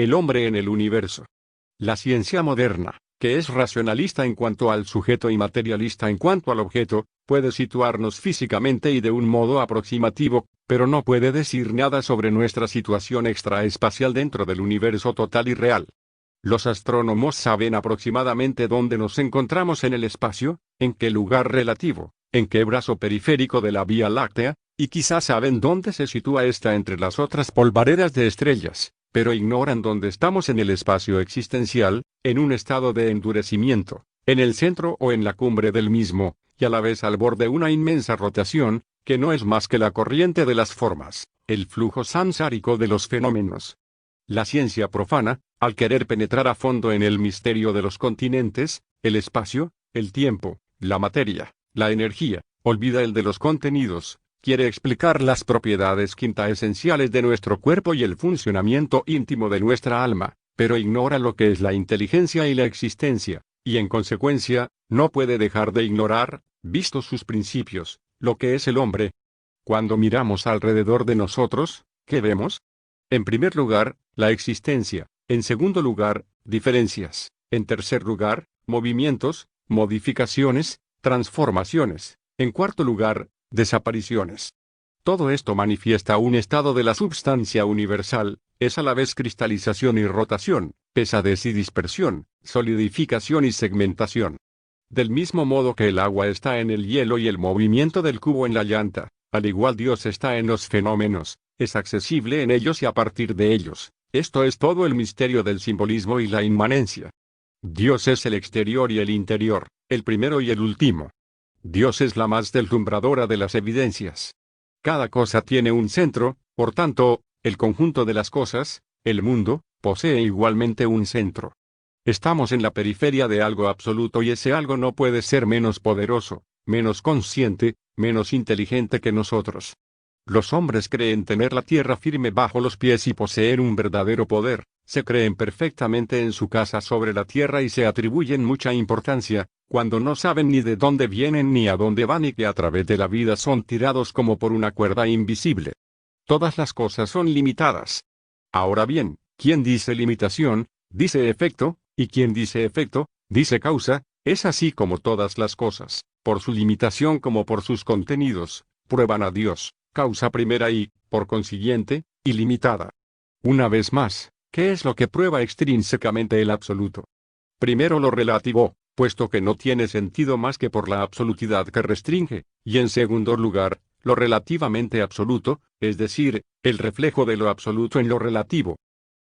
El hombre en el universo. La ciencia moderna, que es racionalista en cuanto al sujeto y materialista en cuanto al objeto, puede situarnos físicamente y de un modo aproximativo, pero no puede decir nada sobre nuestra situación extraespacial dentro del universo total y real. Los astrónomos saben aproximadamente dónde nos encontramos en el espacio, en qué lugar relativo, en qué brazo periférico de la Vía Láctea, y quizás saben dónde se sitúa esta entre las otras polvaredas de estrellas, pero ignoran dónde estamos en el espacio existencial, en un estado de endurecimiento, en el centro o en la cumbre del mismo, y a la vez al borde de una inmensa rotación, que no es más que la corriente de las formas, el flujo samsárico de los fenómenos. La ciencia profana, al querer penetrar a fondo en el misterio de los continentes, el espacio, el tiempo, la materia, la energía, olvida el de los contenidos, quiere explicar las propiedades quintaesenciales de nuestro cuerpo y el funcionamiento íntimo de nuestra alma, pero ignora lo que es la inteligencia y la existencia, y en consecuencia, no puede dejar de ignorar, vistos sus principios, lo que es el hombre. Cuando miramos alrededor de nosotros, ¿qué vemos? En primer lugar, la existencia; en segundo lugar, diferencias; en tercer lugar, movimientos, modificaciones, transformaciones; en cuarto lugar, desapariciones. Todo esto manifiesta un estado de la substancia universal, es a la vez cristalización y rotación, pesadez y dispersión, solidificación y segmentación. Del mismo modo que el agua está en el hielo y el movimiento del cubo en la llanta, al igual Dios está en los fenómenos, es accesible en ellos y a partir de ellos. Esto es todo el misterio del simbolismo y la inmanencia. Dios es el exterior y el interior, el primero y el último. Dios es la más deslumbradora de las evidencias. Cada cosa tiene un centro, por tanto, el conjunto de las cosas, el mundo, posee igualmente un centro. Estamos en la periferia de algo absoluto y ese algo no puede ser menos poderoso, menos consciente, menos inteligente que nosotros. Los hombres creen tener la tierra firme bajo los pies y poseer un verdadero poder, se creen perfectamente en su casa sobre la tierra y se atribuyen mucha importancia, cuando no saben ni de dónde vienen ni a dónde van y que a través de la vida son tirados como por una cuerda invisible. Todas las cosas son limitadas. Ahora bien, quien dice limitación, dice efecto, y quien dice efecto, dice causa. Es así como todas las cosas, por su limitación como por sus contenidos, prueban a Dios, causa primera y, por consiguiente, ilimitada. Una vez más, ¿qué es lo que prueba extrínsecamente el absoluto? Primero lo relativo, puesto que no tiene sentido más que por la absolutidad que restringe, y en segundo lugar, lo relativamente absoluto, es decir, el reflejo de lo absoluto en lo relativo.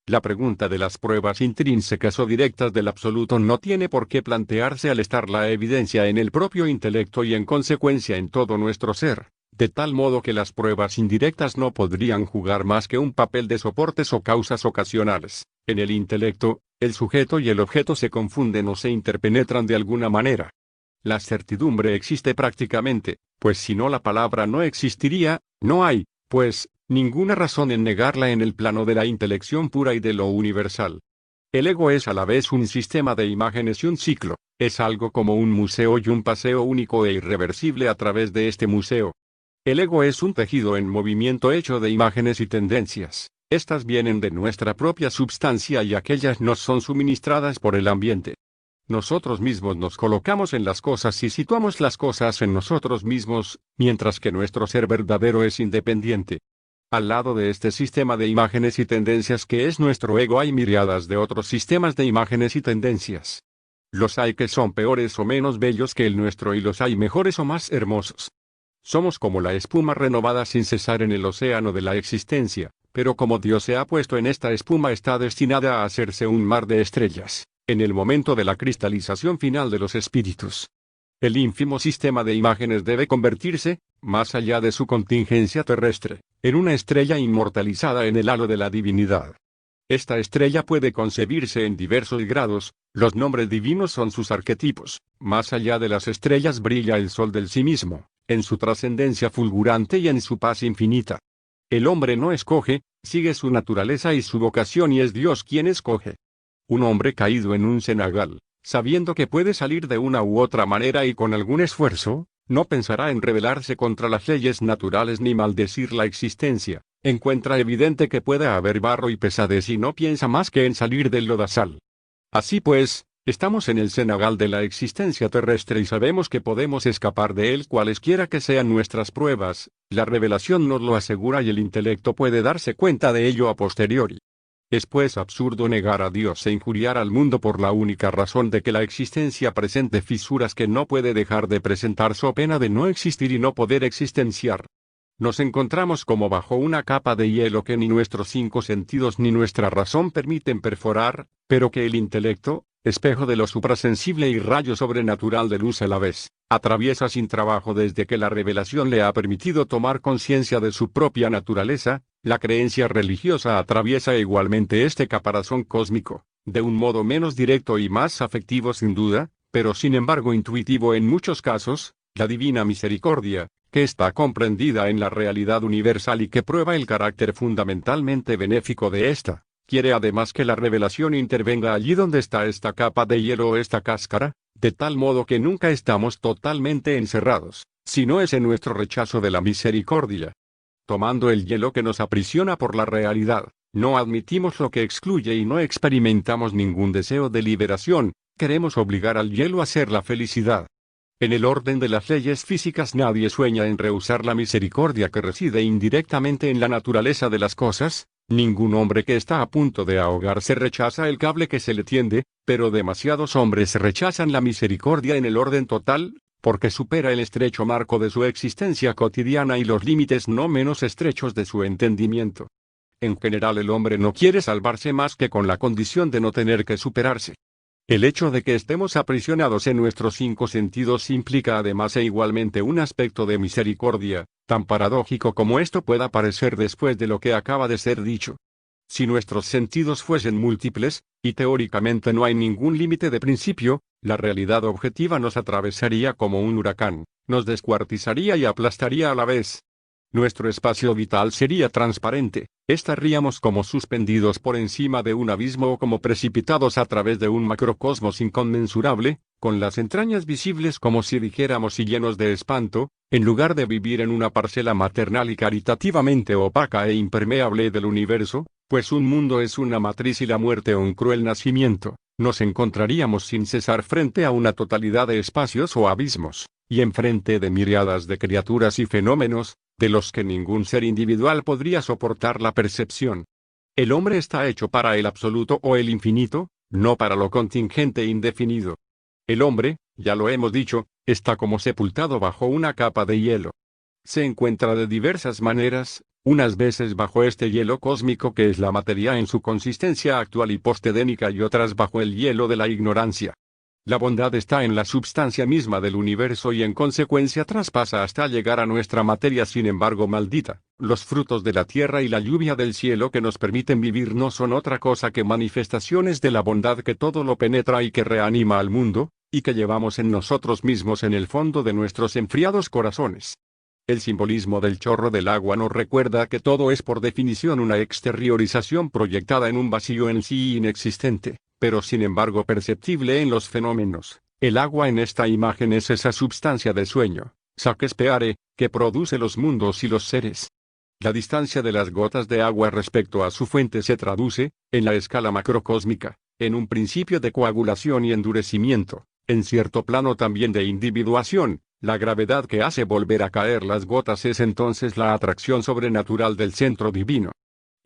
La pregunta de las pruebas intrínsecas o directas del absoluto no tiene por qué plantearse al estar la evidencia en el propio intelecto y en consecuencia en todo nuestro ser, de tal modo que las pruebas indirectas no podrían jugar más que un papel de soportes o causas ocasionales. En el intelecto, el sujeto y el objeto se confunden o se interpenetran de alguna manera. La certidumbre existe prácticamente, pues si no la palabra no existiría, no hay, pues, ninguna razón en negarla en el plano de la intelección pura y de lo universal. El ego es a la vez un sistema de imágenes y un ciclo, es algo como un museo y un paseo único e irreversible a través de este museo. El ego es un tejido en movimiento hecho de imágenes y tendencias. Estas vienen de nuestra propia substancia y aquellas nos son suministradas por el ambiente. Nosotros mismos nos colocamos en las cosas y situamos las cosas en nosotros mismos, mientras que nuestro ser verdadero es independiente. Al lado de este sistema de imágenes y tendencias que es nuestro ego hay miríadas de otros sistemas de imágenes y tendencias. Los hay que son peores o menos bellos que el nuestro y los hay mejores o más hermosos. Somos como la espuma renovada sin cesar en el océano de la existencia, pero como Dios se ha puesto en esta espuma está destinada a hacerse un mar de estrellas, en el momento de la cristalización final de los espíritus. El ínfimo sistema de imágenes debe convertirse, más allá de su contingencia terrestre, en una estrella inmortalizada en el halo de la divinidad. Esta estrella puede concebirse en diversos grados, los nombres divinos son sus arquetipos, más allá de las estrellas brilla el sol del sí mismo, en su trascendencia fulgurante y en su paz infinita. El hombre no escoge, sigue su naturaleza y su vocación y es Dios quien escoge. Un hombre caído en un cenagal, sabiendo que puede salir de una u otra manera y con algún esfuerzo, no pensará en rebelarse contra las leyes naturales ni maldecir la existencia, Encuentra evidente que puede haber barro y pesadez y no piensa más que en salir del lodazal. Así pues, estamos en el cenagal de la existencia terrestre y sabemos que podemos escapar de él cualesquiera que sean nuestras pruebas, la revelación nos lo asegura y el intelecto puede darse cuenta de ello a posteriori. Es pues absurdo negar a Dios e injuriar al mundo por la única razón de que la existencia presente fisuras que no puede dejar de presentar so pena de no existir y no poder existenciar. Nos encontramos como bajo una capa de hielo que ni nuestros 5 sentidos ni nuestra razón permiten perforar, pero que el intelecto, espejo de lo suprasensible y rayo sobrenatural de luz a la vez, atraviesa sin trabajo desde que la revelación le ha permitido tomar conciencia de su propia naturaleza. La creencia religiosa atraviesa igualmente este caparazón cósmico, de un modo menos directo y más afectivo sin duda, pero sin embargo intuitivo en muchos casos. La divina misericordia, que está comprendida en la realidad universal y que prueba el carácter fundamentalmente benéfico de esta, quiere además que la revelación intervenga allí donde está esta capa de hielo o esta cáscara, de tal modo que nunca estamos totalmente encerrados, sino es en nuestro rechazo de la misericordia. Tomando el hielo que nos aprisiona por la realidad, no admitimos lo que excluye y no experimentamos ningún deseo de liberación, queremos obligar al hielo a ser la felicidad. En el orden de las leyes físicas nadie sueña en rehusar la misericordia que reside indirectamente en la naturaleza de las cosas. Ningún hombre que está a punto de ahogarse rechaza el cable que se le tiende, pero demasiados hombres rechazan la misericordia en el orden total, porque supera el estrecho marco de su existencia cotidiana y los límites no menos estrechos de su entendimiento. En general el hombre no quiere salvarse más que con la condición de no tener que superarse. El hecho de que estemos aprisionados en nuestros 5 sentidos implica además e igualmente un aspecto de misericordia, tan paradójico como esto pueda parecer después de lo que acaba de ser dicho. Si nuestros sentidos fuesen múltiples, y teóricamente no hay ningún límite de principio, la realidad objetiva nos atravesaría como un huracán, nos descuartizaría y aplastaría a la vez. Nuestro espacio vital sería transparente, estaríamos como suspendidos por encima de un abismo o como precipitados a través de un macrocosmos inconmensurable, con las entrañas visibles como si dijéramos y llenos de espanto, en lugar de vivir en una parcela maternal y caritativamente opaca e impermeable del universo, pues un mundo es una matriz y la muerte un cruel nacimiento, nos encontraríamos sin cesar frente a una totalidad de espacios o abismos, y enfrente de miríadas de criaturas y fenómenos, de los que ningún ser individual podría soportar la percepción. El hombre está hecho para el absoluto o el infinito, no para lo contingente e indefinido. El hombre, ya lo hemos dicho, está como sepultado bajo una capa de hielo. Se encuentra de diversas maneras, unas veces bajo este hielo cósmico que es la materia en su consistencia actual y postedénica y otras bajo el hielo de la ignorancia. La bondad está en la substancia misma del universo y en consecuencia traspasa hasta llegar a nuestra materia sin embargo maldita. Los frutos de la tierra y la lluvia del cielo que nos permiten vivir no son otra cosa que manifestaciones de la bondad que todo lo penetra y que reanima al mundo, y que llevamos en nosotros mismos en el fondo de nuestros enfriados corazones. El simbolismo del chorro del agua nos recuerda que todo es por definición una exteriorización proyectada en un vacío en sí inexistente, pero sin embargo perceptible en los fenómenos. El agua en esta imagen es esa substancia de sueño, Shakespeare, que produce los mundos y los seres. La distancia de las gotas de agua respecto a su fuente se traduce, en la escala macrocósmica, en un principio de coagulación y endurecimiento, en cierto plano también de individuación. La gravedad que hace volver a caer las gotas es entonces la atracción sobrenatural del centro divino.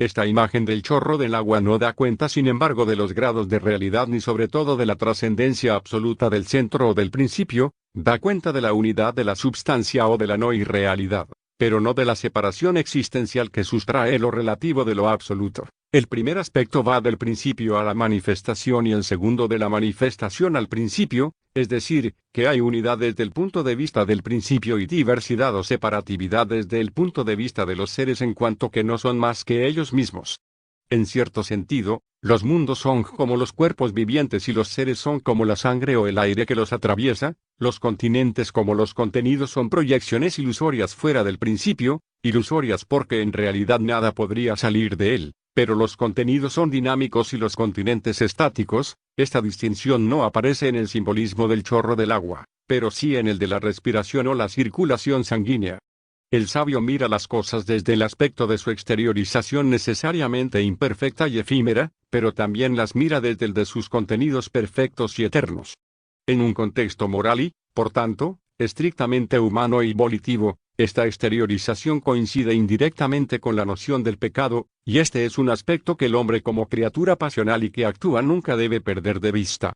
Esta imagen del chorro del agua no da cuenta sin embargo de los grados de realidad ni sobre todo de la trascendencia absoluta del centro o del principio, da cuenta de la unidad de la substancia o de la no irrealidad, pero no de la separación existencial que sustrae lo relativo de lo absoluto. El primer aspecto va del principio a la manifestación y el segundo de la manifestación al principio, es decir, que hay unidad desde el punto de vista del principio y diversidad o separatividad desde el punto de vista de los seres en cuanto que no son más que ellos mismos. En cierto sentido, los mundos son como los cuerpos vivientes y los seres son como la sangre o el aire que los atraviesa, los continentes como los contenidos son proyecciones ilusorias fuera del principio, ilusorias porque en realidad nada podría salir de él. Pero los contenidos son dinámicos y los continentes estáticos. Esta distinción no aparece en el simbolismo del chorro del agua, pero sí en el de la respiración o la circulación sanguínea. El sabio mira las cosas desde el aspecto de su exteriorización necesariamente imperfecta y efímera, pero también las mira desde el de sus contenidos perfectos y eternos. En un contexto moral y, por tanto, estrictamente humano y volitivo, esta exteriorización coincide indirectamente con la noción del pecado, y este es un aspecto que el hombre como criatura pasional y que actúa nunca debe perder de vista.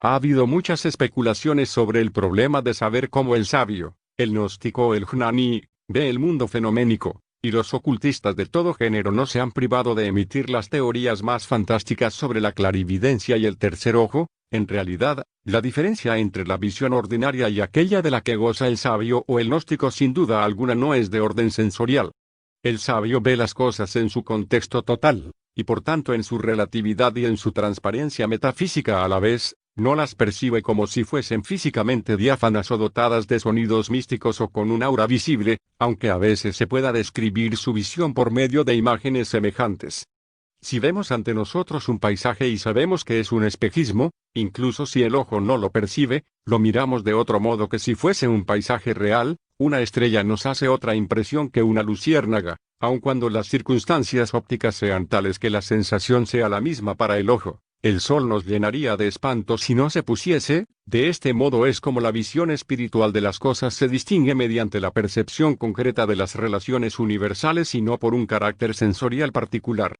Ha habido muchas especulaciones sobre el problema de saber cómo el sabio, el gnóstico o el jnani, ve el mundo fenoménico, y los ocultistas de todo género no se han privado de emitir las teorías más fantásticas sobre la clarividencia y el tercer ojo. En realidad, la diferencia entre la visión ordinaria y aquella de la que goza el sabio o el gnóstico sin duda alguna no es de orden sensorial. El sabio ve las cosas en su contexto total, y por tanto en su relatividad y en su transparencia metafísica a la vez, no las percibe como si fuesen físicamente diáfanas o dotadas de sonidos místicos o con un aura visible, aunque a veces se pueda describir su visión por medio de imágenes semejantes. Si vemos ante nosotros un paisaje y sabemos que es un espejismo, incluso si el ojo no lo percibe, lo miramos de otro modo que si fuese un paisaje real. Una estrella nos hace otra impresión que una luciérnaga, aun cuando las circunstancias ópticas sean tales que la sensación sea la misma para el ojo. El sol nos llenaría de espanto si no se pusiese. De este modo es como la visión espiritual de las cosas se distingue mediante la percepción concreta de las relaciones universales y no por un carácter sensorial particular.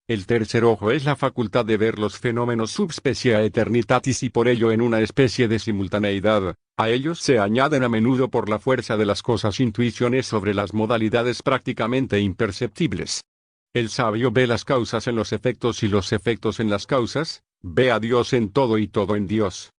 El tercer ojo es la facultad de ver los fenómenos subspecie aeternitatis y por ello en una especie de simultaneidad. A ellos se añaden a menudo por la fuerza de las cosas intuiciones sobre las modalidades prácticamente imperceptibles. El sabio ve las causas en los efectos y los efectos en las causas, ve a Dios en todo y todo en Dios.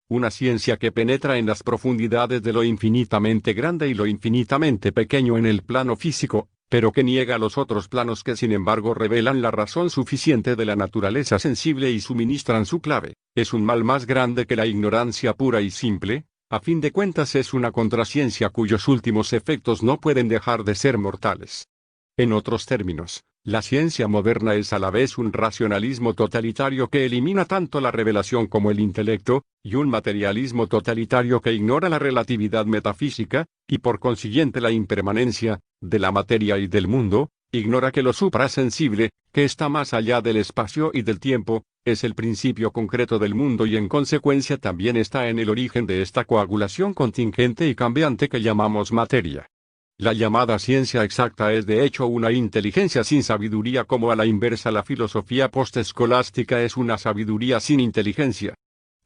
Una ciencia que penetra en las profundidades de lo infinitamente grande y lo infinitamente pequeño en el plano físico, pero que niega los otros planos que sin embargo revelan la razón suficiente de la naturaleza sensible y suministran su clave, es un mal más grande que la ignorancia pura y simple. A fin de cuentas es una contraciencia cuyos últimos efectos no pueden dejar de ser mortales. En otros términos, la ciencia moderna es a la vez un racionalismo totalitario que elimina tanto la revelación como el intelecto, y un materialismo totalitario que ignora la relatividad metafísica, y por consiguiente la impermanencia, de la materia y del mundo, ignora que lo suprasensible, que está más allá del espacio y del tiempo, es el principio concreto del mundo y en consecuencia también está en el origen de esta coagulación contingente y cambiante que llamamos materia. La llamada ciencia exacta es de hecho una inteligencia sin sabiduría, como a la inversa la filosofía postescolástica es una sabiduría sin inteligencia.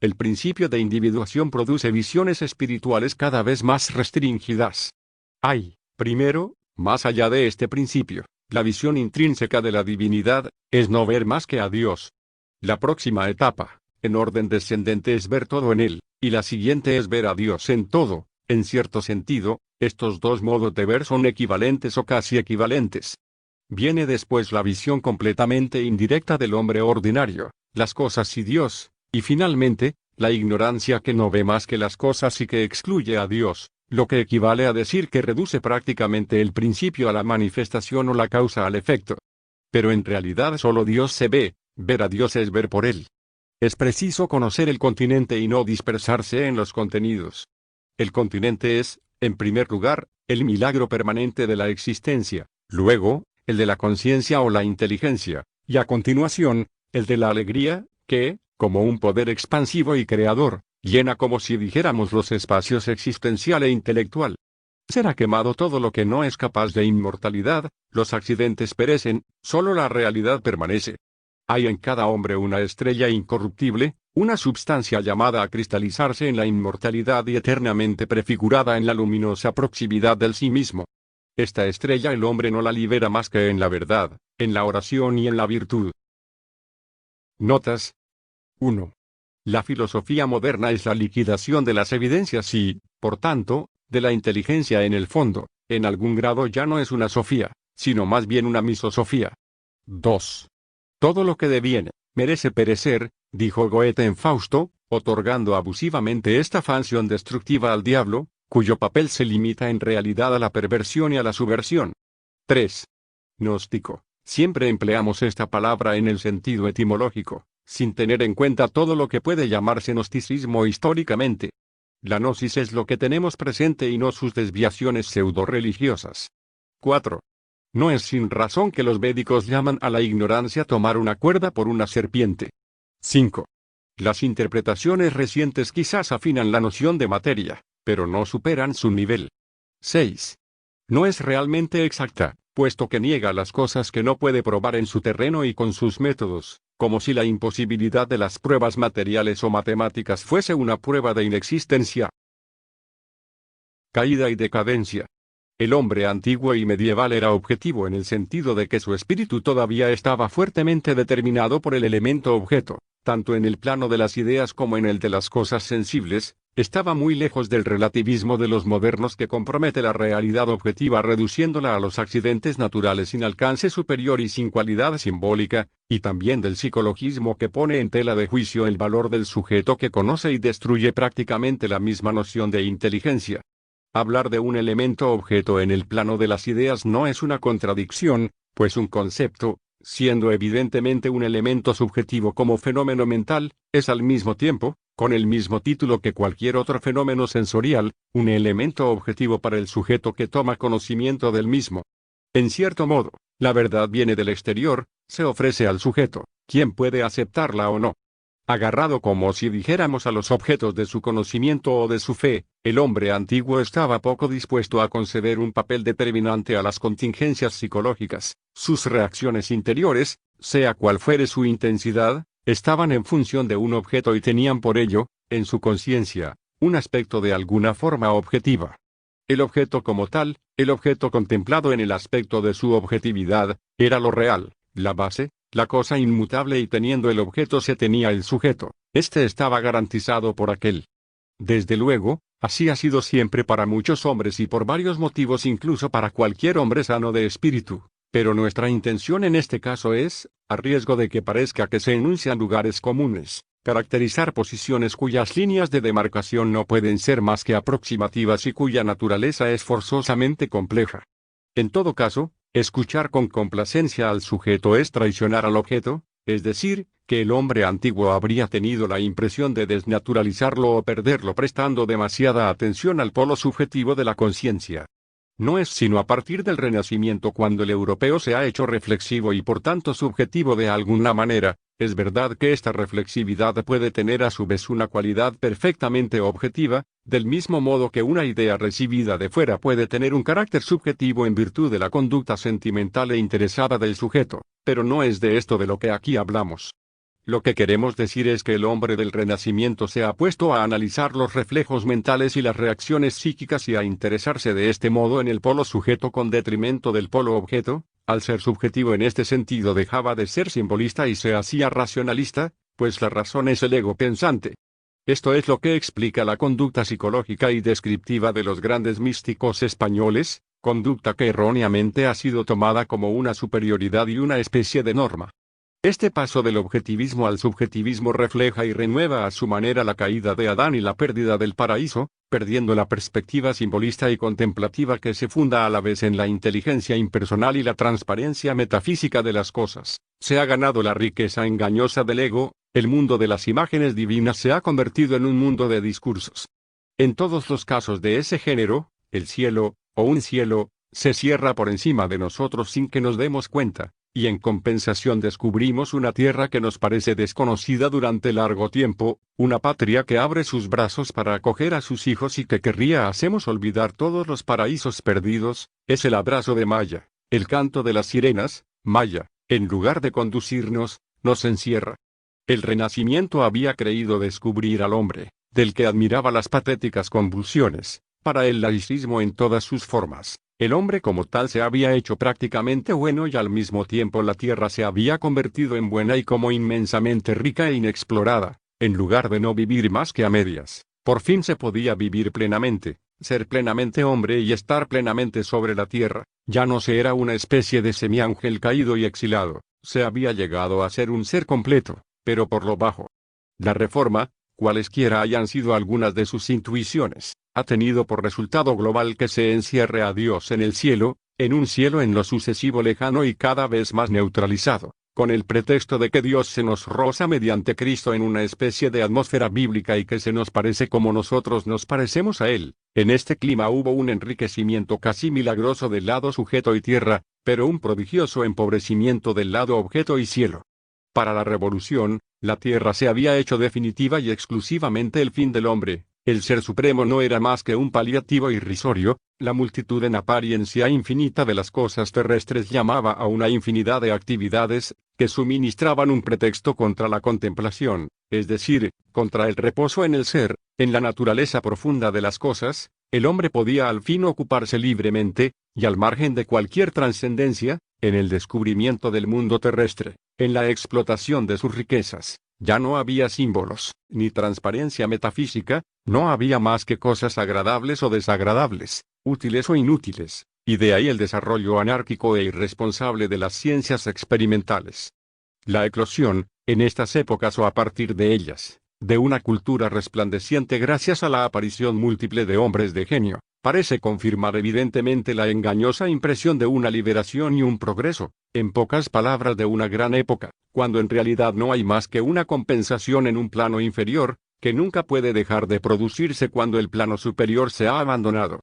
El principio de individuación produce visiones espirituales cada vez más restringidas. Hay, primero, más allá de este principio, la visión intrínseca de la divinidad, es no ver más que a Dios. La próxima etapa, en orden descendente, es ver todo en Él, y la siguiente es ver a Dios en todo. En cierto sentido, estos dos modos de ver son equivalentes o casi equivalentes. Viene después la visión completamente indirecta del hombre ordinario, las cosas y Dios, y finalmente, la ignorancia que no ve más que las cosas y que excluye a Dios, lo que equivale a decir que reduce prácticamente el principio a la manifestación o la causa al efecto. Pero en realidad solo Dios se ve, ver a Dios es ver por Él. Es preciso conocer el continente y no dispersarse en los contenidos. El continente es, en primer lugar, el milagro permanente de la existencia, luego, el de la conciencia o la inteligencia, y a continuación, el de la alegría, que, como un poder expansivo y creador, llena como si dijéramos los espacios existencial e intelectual. Será quemado todo lo que no es capaz de inmortalidad, los accidentes perecen, solo la realidad permanece. Hay en cada hombre una estrella incorruptible, una substancia llamada a cristalizarse en la inmortalidad y eternamente prefigurada en la luminosa proximidad del sí mismo. Esta estrella el hombre no la libera más que en la verdad, en la oración y en la virtud. Notas. 1. La filosofía moderna es la liquidación de las evidencias y, por tanto, de la inteligencia en el fondo, en algún grado ya no es una sofía, sino más bien una misosofía. 2. Todo lo que deviene, merece perecer, dijo Goethe en Fausto, otorgando abusivamente esta función destructiva al diablo, cuyo papel se limita en realidad a la perversión y a la subversión. 3. Gnóstico. Siempre empleamos esta palabra en el sentido etimológico, sin tener en cuenta todo lo que puede llamarse gnosticismo históricamente. La gnosis es lo que tenemos presente y no sus desviaciones pseudo-religiosas. 4. No es sin razón que los védicos llaman a la ignorancia tomar una cuerda por una serpiente. 5. Las interpretaciones recientes quizás afinan la noción de materia, pero no superan su nivel. 6. No es realmente exacta, puesto que niega las cosas que no puede probar en su terreno y con sus métodos, como si la imposibilidad de las pruebas materiales o matemáticas fuese una prueba de inexistencia. Caída y decadencia. El hombre antiguo y medieval era objetivo en el sentido de que su espíritu todavía estaba fuertemente determinado por el elemento objeto, tanto en el plano de las ideas como en el de las cosas sensibles. Estaba muy lejos del relativismo de los modernos que compromete la realidad objetiva reduciéndola a los accidentes naturales sin alcance superior y sin cualidad simbólica, y también del psicologismo que pone en tela de juicio el valor del sujeto que conoce y destruye prácticamente la misma noción de inteligencia. Hablar de un elemento objeto en el plano de las ideas no es una contradicción, pues un concepto, siendo evidentemente un elemento subjetivo como fenómeno mental, es al mismo tiempo, con el mismo título que cualquier otro fenómeno sensorial, un elemento objetivo para el sujeto que toma conocimiento del mismo. En cierto modo, la verdad viene del exterior, se ofrece al sujeto, quien puede aceptarla o no. Agarrado como si dijéramos a los objetos de su conocimiento o de su fe, el hombre antiguo estaba poco dispuesto a conceder un papel determinante a las contingencias psicológicas. Sus reacciones interiores, sea cual fuere su intensidad, estaban en función de un objeto y tenían por ello, en su conciencia, un aspecto de alguna forma objetiva. El objeto como tal, el objeto contemplado en el aspecto de su objetividad, era lo real, la base, la cosa inmutable y teniendo el objeto se tenía el sujeto. Este estaba garantizado por aquel. Desde luego, así ha sido siempre para muchos hombres y por varios motivos incluso para cualquier hombre sano de espíritu. Pero nuestra intención en este caso es, a riesgo de que parezca que se enuncian lugares comunes, caracterizar posiciones cuyas líneas de demarcación no pueden ser más que aproximativas y cuya naturaleza es forzosamente compleja. En todo caso, escuchar con complacencia al sujeto es traicionar al objeto, es decir, que el hombre antiguo habría tenido la impresión de desnaturalizarlo o perderlo prestando demasiada atención al polo subjetivo de la conciencia. No es sino a partir del Renacimiento cuando el europeo se ha hecho reflexivo y por tanto subjetivo de alguna manera. Es verdad que esta reflexividad puede tener a su vez una cualidad perfectamente objetiva, del mismo modo que una idea recibida de fuera puede tener un carácter subjetivo en virtud de la conducta sentimental e interesada del sujeto, pero no es de esto de lo que aquí hablamos. Lo que queremos decir es que el hombre del Renacimiento se ha puesto a analizar los reflejos mentales y las reacciones psíquicas y a interesarse de este modo en el polo sujeto con detrimento del polo objeto. Al ser subjetivo en este sentido dejaba de ser simbolista y se hacía racionalista, pues la razón es el ego pensante. Esto es lo que explica la conducta psicológica y descriptiva de los grandes místicos españoles, conducta que erróneamente ha sido tomada como una superioridad y una especie de norma. Este paso del objetivismo al subjetivismo refleja y renueva a su manera la caída de Adán y la pérdida del paraíso, perdiendo la perspectiva simbolista y contemplativa que se funda a la vez en la inteligencia impersonal y la transparencia metafísica de las cosas. Se ha ganado la riqueza engañosa del ego, el mundo de las imágenes divinas se ha convertido en un mundo de discursos. En todos los casos de ese género, el cielo, o un cielo, se cierra por encima de nosotros sin que nos demos cuenta. Y en compensación descubrimos una tierra que nos parece desconocida durante largo tiempo, una patria que abre sus brazos para acoger a sus hijos y que querría hacemos olvidar todos los paraísos perdidos. Es el abrazo de Maya, el canto de las sirenas. Maya, en lugar de conducirnos, nos encierra. El Renacimiento había creído descubrir al hombre, del que admiraba las patéticas convulsiones, para el laicismo en todas sus formas. El hombre como tal se había hecho prácticamente bueno y al mismo tiempo la tierra se había convertido en buena y como inmensamente rica e inexplorada, en lugar de no vivir más que a medias. Por fin se podía vivir plenamente, ser plenamente hombre y estar plenamente sobre la tierra. Ya no se era una especie de semiángel caído y exilado, se había llegado a ser un ser completo, pero por lo bajo. La reforma, cualesquiera hayan sido algunas de sus intuiciones, ha tenido por resultado global que se encierre a Dios en el cielo, en un cielo en lo sucesivo lejano y cada vez más neutralizado, con el pretexto de que Dios se nos roza mediante Cristo en una especie de atmósfera bíblica y que se nos parece como nosotros nos parecemos a Él. En este clima hubo un enriquecimiento casi milagroso del lado sujeto y tierra, pero un prodigioso empobrecimiento del lado objeto y cielo. Para la revolución, la tierra se había hecho definitiva y exclusivamente el fin del hombre. El Ser Supremo no era más que un paliativo irrisorio. La multitud en apariencia infinita de las cosas terrestres llamaba a una infinidad de actividades, que suministraban un pretexto contra la contemplación, es decir, contra el reposo en el ser, en la naturaleza profunda de las cosas. El hombre podía al fin ocuparse libremente, y al margen de cualquier trascendencia, en el descubrimiento del mundo terrestre, en la explotación de sus riquezas. Ya no había símbolos, ni transparencia metafísica, no había más que cosas agradables o desagradables, útiles o inútiles, y de ahí el desarrollo anárquico e irresponsable de las ciencias experimentales. La eclosión, en estas épocas o a partir de ellas, de una cultura resplandeciente gracias a la aparición múltiple de hombres de genio, parece confirmar evidentemente la engañosa impresión de una liberación y un progreso, en pocas palabras de una gran época, cuando en realidad no hay más que una compensación en un plano inferior, que nunca puede dejar de producirse cuando el plano superior se ha abandonado.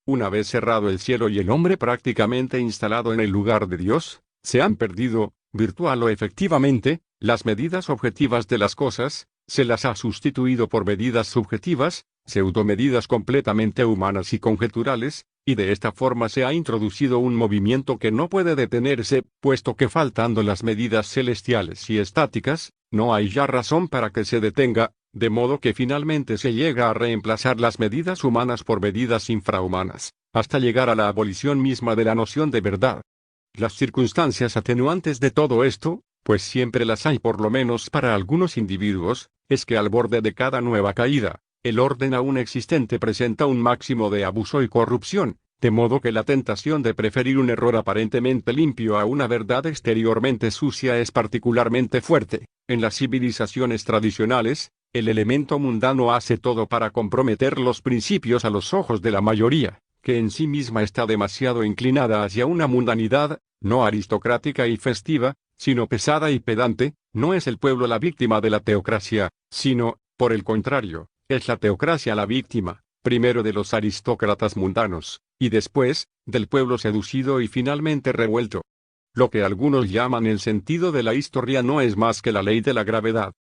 Una vez cerrado el cielo y el hombre prácticamente instalado en el lugar de Dios, se han perdido, virtual o efectivamente, las medidas objetivas de las cosas, se las ha sustituido por medidas subjetivas, pseudomedidas completamente humanas y conjeturales, y de esta forma se ha introducido un movimiento que no puede detenerse, puesto que faltando las medidas celestiales y estáticas, no hay ya razón para que se detenga, de modo que finalmente se llega a reemplazar las medidas humanas por medidas infrahumanas, hasta llegar a la abolición misma de la noción de verdad. Las circunstancias atenuantes de todo esto, pues siempre las hay por lo menos para algunos individuos, es que al borde de cada nueva caída, el orden aún existente presenta un máximo de abuso y corrupción, de modo que la tentación de preferir un error aparentemente limpio a una verdad exteriormente sucia es particularmente fuerte. En las civilizaciones tradicionales, el elemento mundano hace todo para comprometer los principios a los ojos de la mayoría, que en sí misma está demasiado inclinada hacia una mundanidad, no aristocrática y festiva, sino pesada y pedante. No es el pueblo la víctima de la teocracia, sino, por el contrario, es la teocracia la víctima, primero de los aristócratas mundanos, y después, del pueblo seducido y finalmente revuelto. Lo que algunos llaman el sentido de la historia no es más que la ley de la gravedad.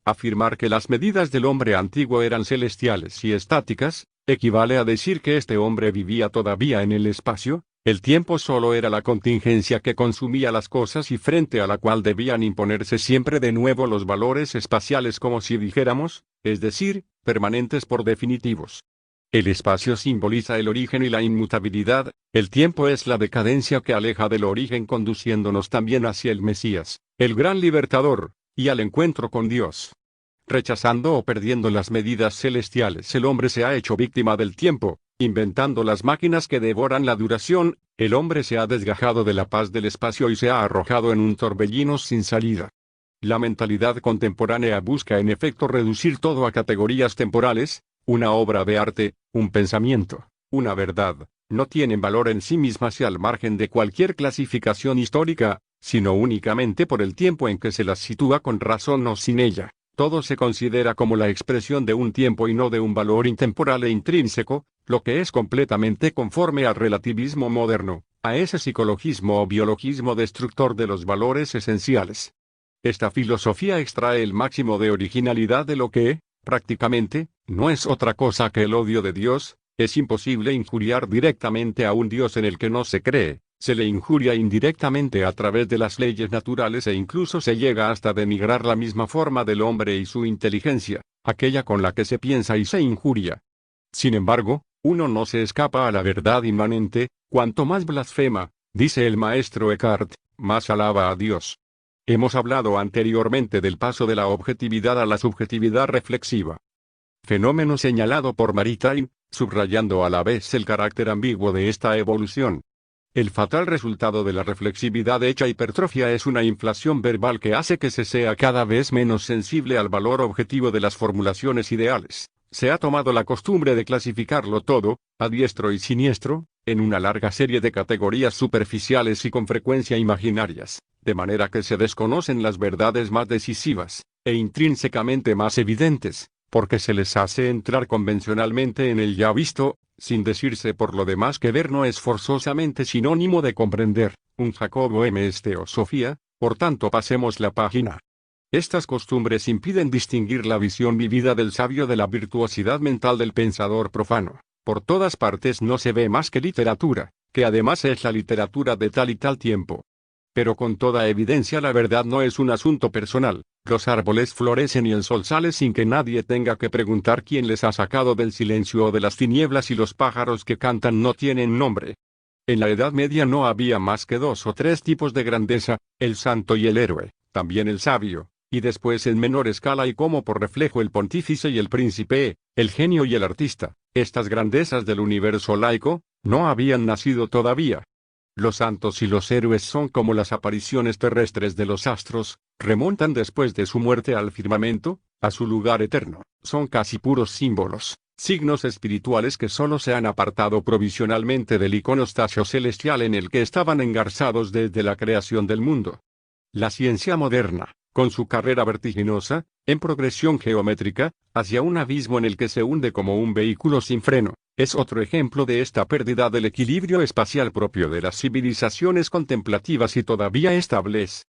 Afirmar que las medidas del hombre antiguo eran celestiales y estáticas, equivale a decir que este hombre vivía todavía en el espacio. El tiempo solo era la contingencia que consumía las cosas y frente a la cual debían imponerse siempre de nuevo los valores espaciales, como si dijéramos, es decir, permanentes por definitivos. El espacio simboliza el origen y la inmutabilidad, el tiempo es la decadencia que aleja del origen conduciéndonos también hacia el Mesías, el gran libertador, y al encuentro con Dios. Rechazando o perdiendo las medidas celestiales, el hombre se ha hecho víctima del tiempo. Inventando las máquinas que devoran la duración, el hombre se ha desgajado de la paz del espacio y se ha arrojado en un torbellino sin salida. La mentalidad contemporánea busca en efecto reducir todo a categorías temporales. Una obra de arte, un pensamiento, una verdad, no tienen valor en sí mismas y al margen de cualquier clasificación histórica, sino únicamente por el tiempo en que se las sitúa con razón o sin ella. Todo se considera como la expresión de un tiempo y no de un valor intemporal e intrínseco, lo que es completamente conforme al relativismo moderno, a ese psicologismo o biologismo destructor de los valores esenciales. Esta filosofía extrae el máximo de originalidad de lo que, prácticamente, no es otra cosa que el odio de Dios. Es imposible injuriar directamente a un Dios en el que no se cree. Se le injuria indirectamente a través de las leyes naturales e incluso se llega hasta denigrar la misma forma del hombre y su inteligencia, aquella con la que se piensa y se injuria. Sin embargo, uno no se escapa a la verdad inmanente. Cuanto más blasfema, dice el maestro Eckhart, más alaba a Dios. Hemos hablado anteriormente del paso de la objetividad a la subjetividad reflexiva. Fenómeno señalado por Maritain, subrayando a la vez el carácter ambiguo de esta evolución. El fatal resultado de la reflexividad hecha hipertrofia es una inflación verbal que hace que se sea cada vez menos sensible al valor objetivo de las formulaciones ideales. Se ha tomado la costumbre de clasificarlo todo, a diestro y siniestro, en una larga serie de categorías superficiales y con frecuencia imaginarias, de manera que se desconocen las verdades más decisivas, e intrínsecamente más evidentes, porque se les hace entrar convencionalmente en el ya visto, sin decirse por lo demás que ver no es forzosamente sinónimo de comprender, un Jacobo M. Teosofía, por tanto pasemos la página. Estas costumbres impiden distinguir la visión vivida del sabio de la virtuosidad mental del pensador profano. Por todas partes no se ve más que literatura, que además es la literatura de tal y tal tiempo. Pero con toda evidencia la verdad no es un asunto personal. Los árboles florecen y el sol sale sin que nadie tenga que preguntar quién les ha sacado del silencio o de las tinieblas, y los pájaros que cantan no tienen nombre. En la Edad Media no había más que 2 o 3 tipos de grandeza, el santo y el héroe, también el sabio, y después en menor escala y como por reflejo el pontífice y el príncipe, el genio y el artista. Estas grandezas del universo laico no habían nacido todavía. Los santos y los héroes son como las apariciones terrestres de los astros, remontan después de su muerte al firmamento, a su lugar eterno, son casi puros símbolos, signos espirituales que solo se han apartado provisionalmente del iconostasio celestial en el que estaban engarzados desde la creación del mundo. La ciencia moderna, con su carrera vertiginosa, en progresión geométrica, hacia un abismo en el que se hunde como un vehículo sin freno, es otro ejemplo de esta pérdida del equilibrio espacial propio de las civilizaciones contemplativas y todavía estables.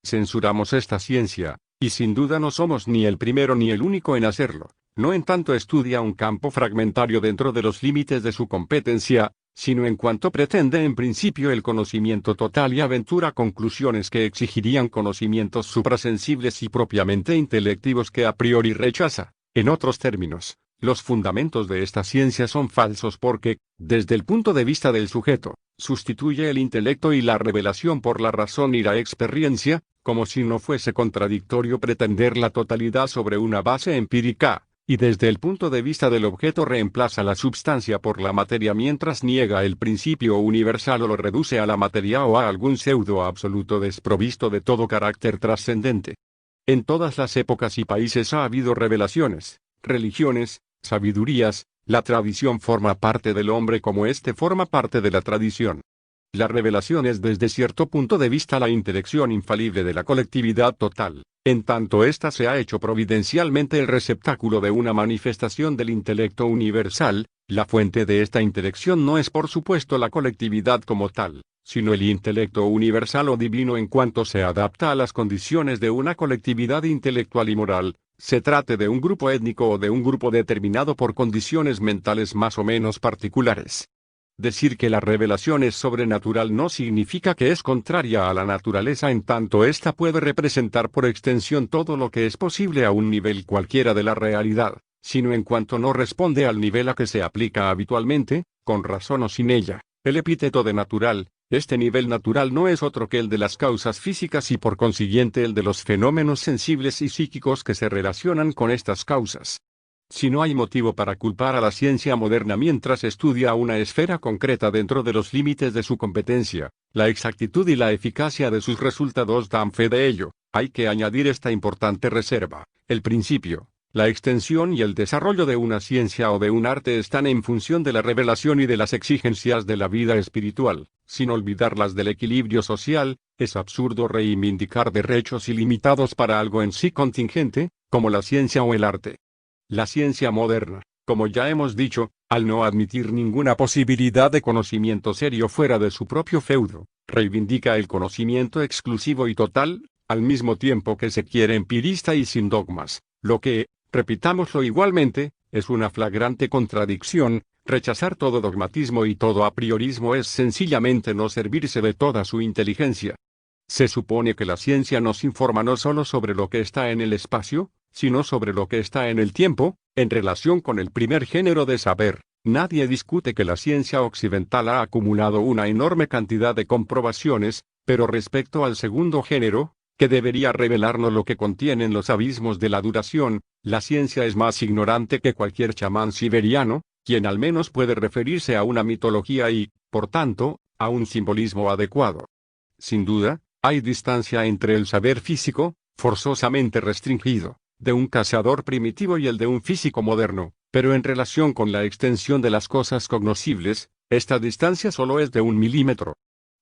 Censuramos esta ciencia, y sin duda no somos ni el primero ni el único en hacerlo, no en tanto estudia un campo fragmentario dentro de los límites de su competencia, sino en cuanto pretende en principio el conocimiento total y aventura conclusiones que exigirían conocimientos suprasensibles y propiamente intelectivos que a priori rechaza. En otros términos, los fundamentos de esta ciencia son falsos porque, desde el punto de vista del sujeto, sustituye el intelecto y la revelación por la razón y la experiencia, como si no fuese contradictorio pretender la totalidad sobre una base empírica, y desde el punto de vista del objeto reemplaza la substancia por la materia mientras niega el principio universal o lo reduce a la materia o a algún pseudo absoluto desprovisto de todo carácter trascendente. En todas las épocas y países ha habido revelaciones, religiones, sabidurías. La tradición forma parte del hombre como éste forma parte de la tradición. La revelación es desde cierto punto de vista la intelección infalible de la colectividad total, en tanto ésta se ha hecho providencialmente el receptáculo de una manifestación del intelecto universal. La fuente de esta intelección no es por supuesto la colectividad como tal, sino el intelecto universal o divino en cuanto se adapta a las condiciones de una colectividad intelectual y moral, se trate de un grupo étnico o de un grupo determinado por condiciones mentales más o menos particulares. Decir que la revelación es sobrenatural no significa que es contraria a la naturaleza en tanto ésta puede representar por extensión todo lo que es posible a un nivel cualquiera de la realidad, sino en cuanto no responde al nivel a que se aplica habitualmente, con razón o sin ella, el epíteto de natural. Este nivel natural no es otro que el de las causas físicas y por consiguiente el de los fenómenos sensibles y psíquicos que se relacionan con estas causas. Si no hay motivo para culpar a la ciencia moderna mientras estudia una esfera concreta dentro de los límites de su competencia, la exactitud y la eficacia de sus resultados dan fe de ello. Hay que añadir esta importante reserva: el principio, la extensión y el desarrollo de una ciencia o de un arte están en función de la revelación y de las exigencias de la vida espiritual, sin olvidar las del equilibrio social. Es absurdo reivindicar derechos ilimitados para algo en sí contingente, como la ciencia o el arte. La ciencia moderna, como ya hemos dicho, al no admitir ninguna posibilidad de conocimiento serio fuera de su propio feudo, reivindica el conocimiento exclusivo y total, al mismo tiempo que se quiere empirista y sin dogmas, lo que, repitámoslo igualmente, es una flagrante contradicción. Rechazar todo dogmatismo y todo apriorismo es sencillamente no servirse de toda su inteligencia. Se supone que la ciencia nos informa no solo sobre lo que está en el espacio, sino sobre lo que está en el tiempo. En relación con el primer género de saber, nadie discute que la ciencia occidental ha acumulado una enorme cantidad de comprobaciones, pero respecto al segundo género, que debería revelarnos lo que contienen los abismos de la duración, la ciencia es más ignorante que cualquier chamán siberiano, quien al menos puede referirse a una mitología y, por tanto, a un simbolismo adecuado. Sin duda, hay distancia entre el saber físico, forzosamente restringido, de un cazador primitivo y el de un físico moderno, pero en relación con la extensión de las cosas cognoscibles, esta distancia solo es de 1 milímetro.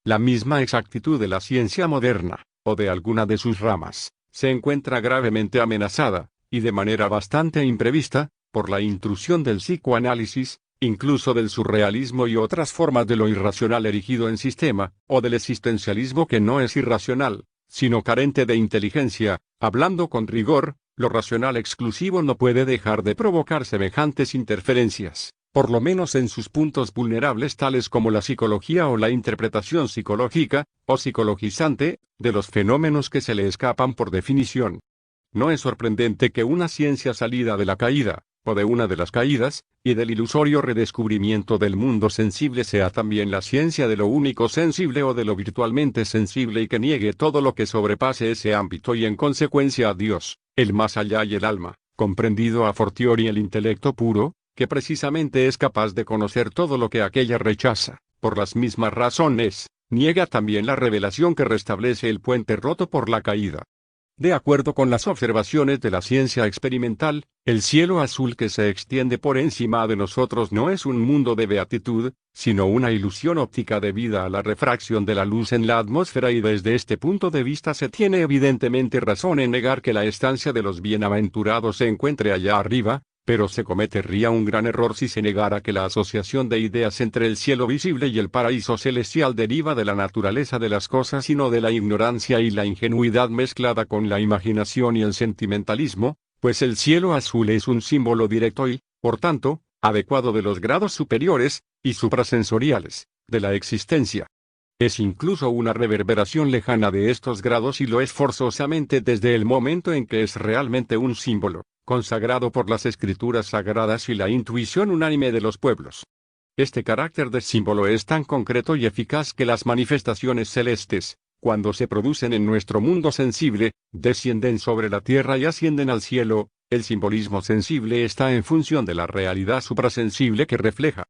La misma exactitud de la ciencia moderna, o de alguna de sus ramas, se encuentra gravemente amenazada, y de manera bastante imprevista, por la intrusión del psicoanálisis, incluso del surrealismo y otras formas de lo irracional erigido en sistema, o del existencialismo que no es irracional, sino carente de inteligencia. Hablando con rigor, lo racional exclusivo no puede dejar de provocar semejantes interferencias, por lo menos en sus puntos vulnerables tales como la psicología o la interpretación psicológica, o psicologizante, de los fenómenos que se le escapan por definición. No es sorprendente que una ciencia salida de la caída, o de una de las caídas, y del ilusorio redescubrimiento del mundo sensible sea también la ciencia de lo único sensible o de lo virtualmente sensible y que niegue todo lo que sobrepase ese ámbito y en consecuencia a Dios, el más allá y el alma, comprendido a fortiori el intelecto puro, que precisamente es capaz de conocer todo lo que aquella rechaza, por las mismas razones, niega también la revelación que restablece el puente roto por la caída. De acuerdo con las observaciones de la ciencia experimental, el cielo azul que se extiende por encima de nosotros no es un mundo de beatitud, sino una ilusión óptica debida a la refracción de la luz en la atmósfera y desde este punto de vista se tiene evidentemente razón en negar que la estancia de los bienaventurados se encuentre allá arriba, pero se cometería un gran error si se negara que la asociación de ideas entre el cielo visible y el paraíso celestial deriva de la naturaleza de las cosas y no de la ignorancia y la ingenuidad mezclada con la imaginación y el sentimentalismo, pues el cielo azul es un símbolo directo y, por tanto, adecuado de los grados superiores, y suprasensoriales, de la existencia. Es incluso una reverberación lejana de estos grados y lo es forzosamente desde el momento en que es realmente un símbolo, consagrado por las escrituras sagradas y la intuición unánime de los pueblos. Este carácter de símbolo es tan concreto y eficaz que las manifestaciones celestes, cuando se producen en nuestro mundo sensible, descienden sobre la tierra y ascienden al cielo. El simbolismo sensible está en función de la realidad suprasensible que refleja.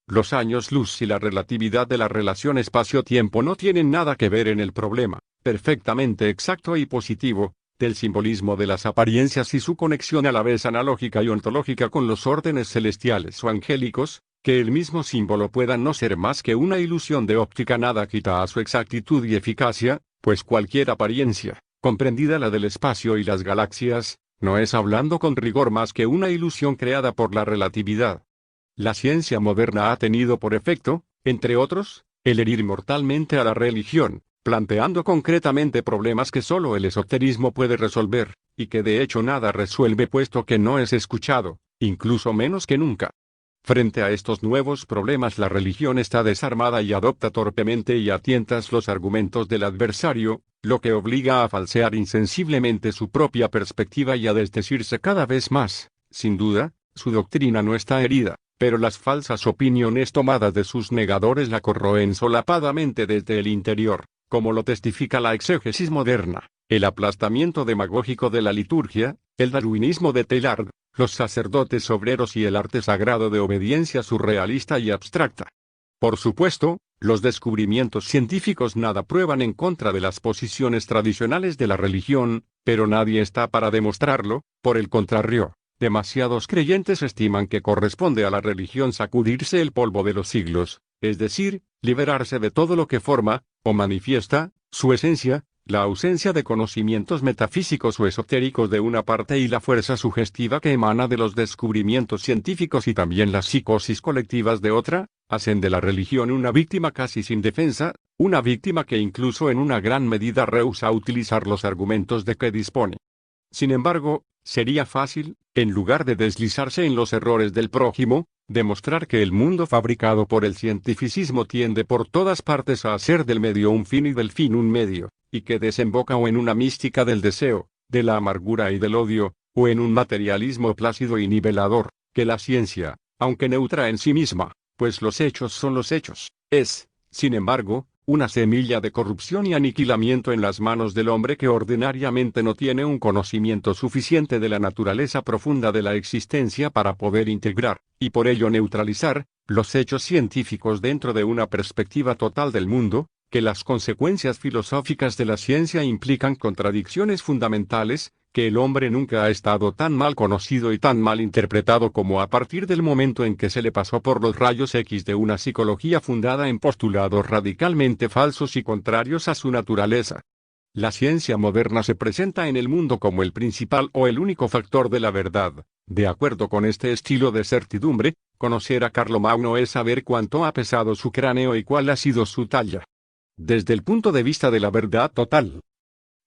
Los años luz y la relatividad de la relación espacio-tiempo no tienen nada que ver en el problema, perfectamente exacto y positivo, del simbolismo de las apariencias y su conexión a la vez analógica y ontológica con los órdenes celestiales o angélicos, que el mismo símbolo pueda no ser más que una ilusión de óptica nada quita a su exactitud y eficacia, pues cualquier apariencia, comprendida la del espacio y las galaxias, no es hablando con rigor más que una ilusión creada por la relatividad. La ciencia moderna ha tenido por efecto, entre otros, el herir mortalmente a la religión, planteando concretamente problemas que solo el esoterismo puede resolver, y que de hecho nada resuelve puesto que no es escuchado, incluso menos que nunca. Frente a estos nuevos problemas la religión está desarmada y adopta torpemente y a tientas los argumentos del adversario, lo que obliga a falsear insensiblemente su propia perspectiva y a desdecirse cada vez más. Sin duda, su doctrina no está herida, pero las falsas opiniones tomadas de sus negadores la corroen solapadamente desde el interior, como lo testifica la exégesis moderna, el aplastamiento demagógico de la liturgia, el darwinismo de Teilhard, los sacerdotes obreros y el arte sagrado de obediencia surrealista y abstracta. Por supuesto, los descubrimientos científicos nada prueban en contra de las posiciones tradicionales de la religión, pero nadie está para demostrarlo. Por el contrario, demasiados creyentes estiman que corresponde a la religión sacudirse el polvo de los siglos, es decir, liberarse de todo lo que forma, o manifiesta, su esencia, la ausencia de conocimientos metafísicos o esotéricos de una parte y la fuerza sugestiva que emana de los descubrimientos científicos y también las psicosis colectivas de otra, hacen de la religión una víctima casi sin defensa, una víctima que incluso en una gran medida rehúsa utilizar los argumentos de que dispone. Sin embargo, sería fácil, en lugar de deslizarse en los errores del prójimo, demostrar que el mundo fabricado por el cientificismo tiende por todas partes a hacer del medio un fin y del fin un medio, y que desemboca o en una mística del deseo, de la amargura y del odio, o en un materialismo plácido y nivelador, que la ciencia, aunque neutra en sí misma, pues los hechos son los hechos, es, sin embargo, una semilla de corrupción y aniquilamiento en las manos del hombre que ordinariamente no tiene un conocimiento suficiente de la naturaleza profunda de la existencia para poder integrar, y por ello neutralizar, los hechos científicos dentro de una perspectiva total del mundo, que las consecuencias filosóficas de la ciencia implican contradicciones fundamentales, que el hombre nunca ha estado tan mal conocido y tan mal interpretado como a partir del momento en que se le pasó por los rayos X de una psicología fundada en postulados radicalmente falsos y contrarios a su naturaleza. La ciencia moderna se presenta en el mundo como el principal o el único factor de la verdad. De acuerdo con este estilo de certidumbre, conocer a Carlomagno es saber cuánto ha pesado su cráneo y cuál ha sido su talla. Desde el punto de vista de la verdad total.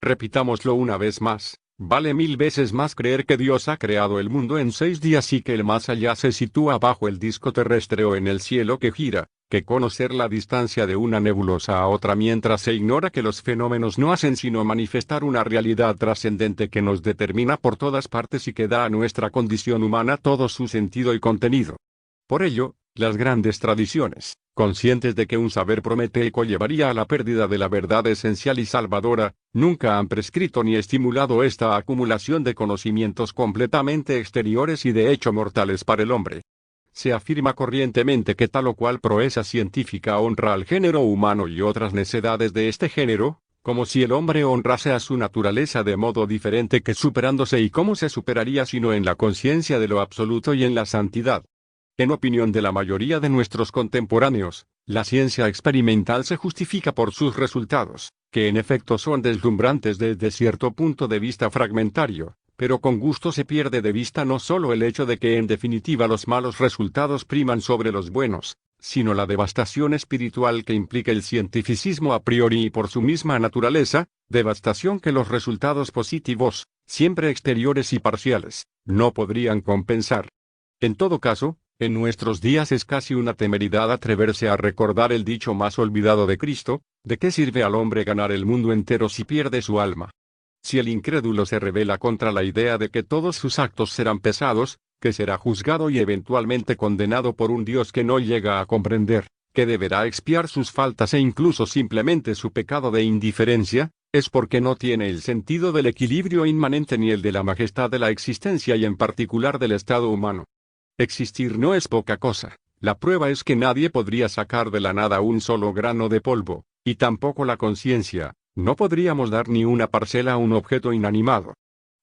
Repitámoslo una vez más. Vale 1000 veces más creer que Dios ha creado el mundo en 6 días y que el más allá se sitúa bajo el disco terrestre o en el cielo que gira, que conocer la distancia de una nebulosa a otra mientras se ignora que los fenómenos no hacen sino manifestar una realidad trascendente que nos determina por todas partes y que da a nuestra condición humana todo su sentido y contenido. Por ello, las grandes tradiciones, conscientes de que un saber prometeico llevaría a la pérdida de la verdad esencial y salvadora, nunca han prescrito ni estimulado esta acumulación de conocimientos completamente exteriores y de hecho mortales para el hombre. Se afirma corrientemente que tal o cual proeza científica honra al género humano y otras necedades de este género, como si el hombre honrase a su naturaleza de modo diferente que superándose y cómo se superaría sino en la conciencia de lo absoluto y en la santidad. En opinión de la mayoría de nuestros contemporáneos, la ciencia experimental se justifica por sus resultados, que en efecto son deslumbrantes desde cierto punto de vista fragmentario, pero con gusto se pierde de vista no solo el hecho de que en definitiva los malos resultados priman sobre los buenos, sino la devastación espiritual que implica el cientificismo a priori y por su misma naturaleza, devastación que los resultados positivos, siempre exteriores y parciales, no podrían compensar. En todo caso, en nuestros días es casi una temeridad atreverse a recordar el dicho más olvidado de Cristo: ¿de qué sirve al hombre ganar el mundo entero si pierde su alma? Si el incrédulo se rebela contra la idea de que todos sus actos serán pesados, que será juzgado y eventualmente condenado por un Dios que no llega a comprender, que deberá expiar sus faltas e incluso simplemente su pecado de indiferencia, es porque no tiene el sentido del equilibrio inmanente ni el de la majestad de la existencia y en particular del estado humano. Existir no es poca cosa, la prueba es que nadie podría sacar de la nada un solo grano de polvo, y tampoco la conciencia, no podríamos dar ni una parcela a un objeto inanimado.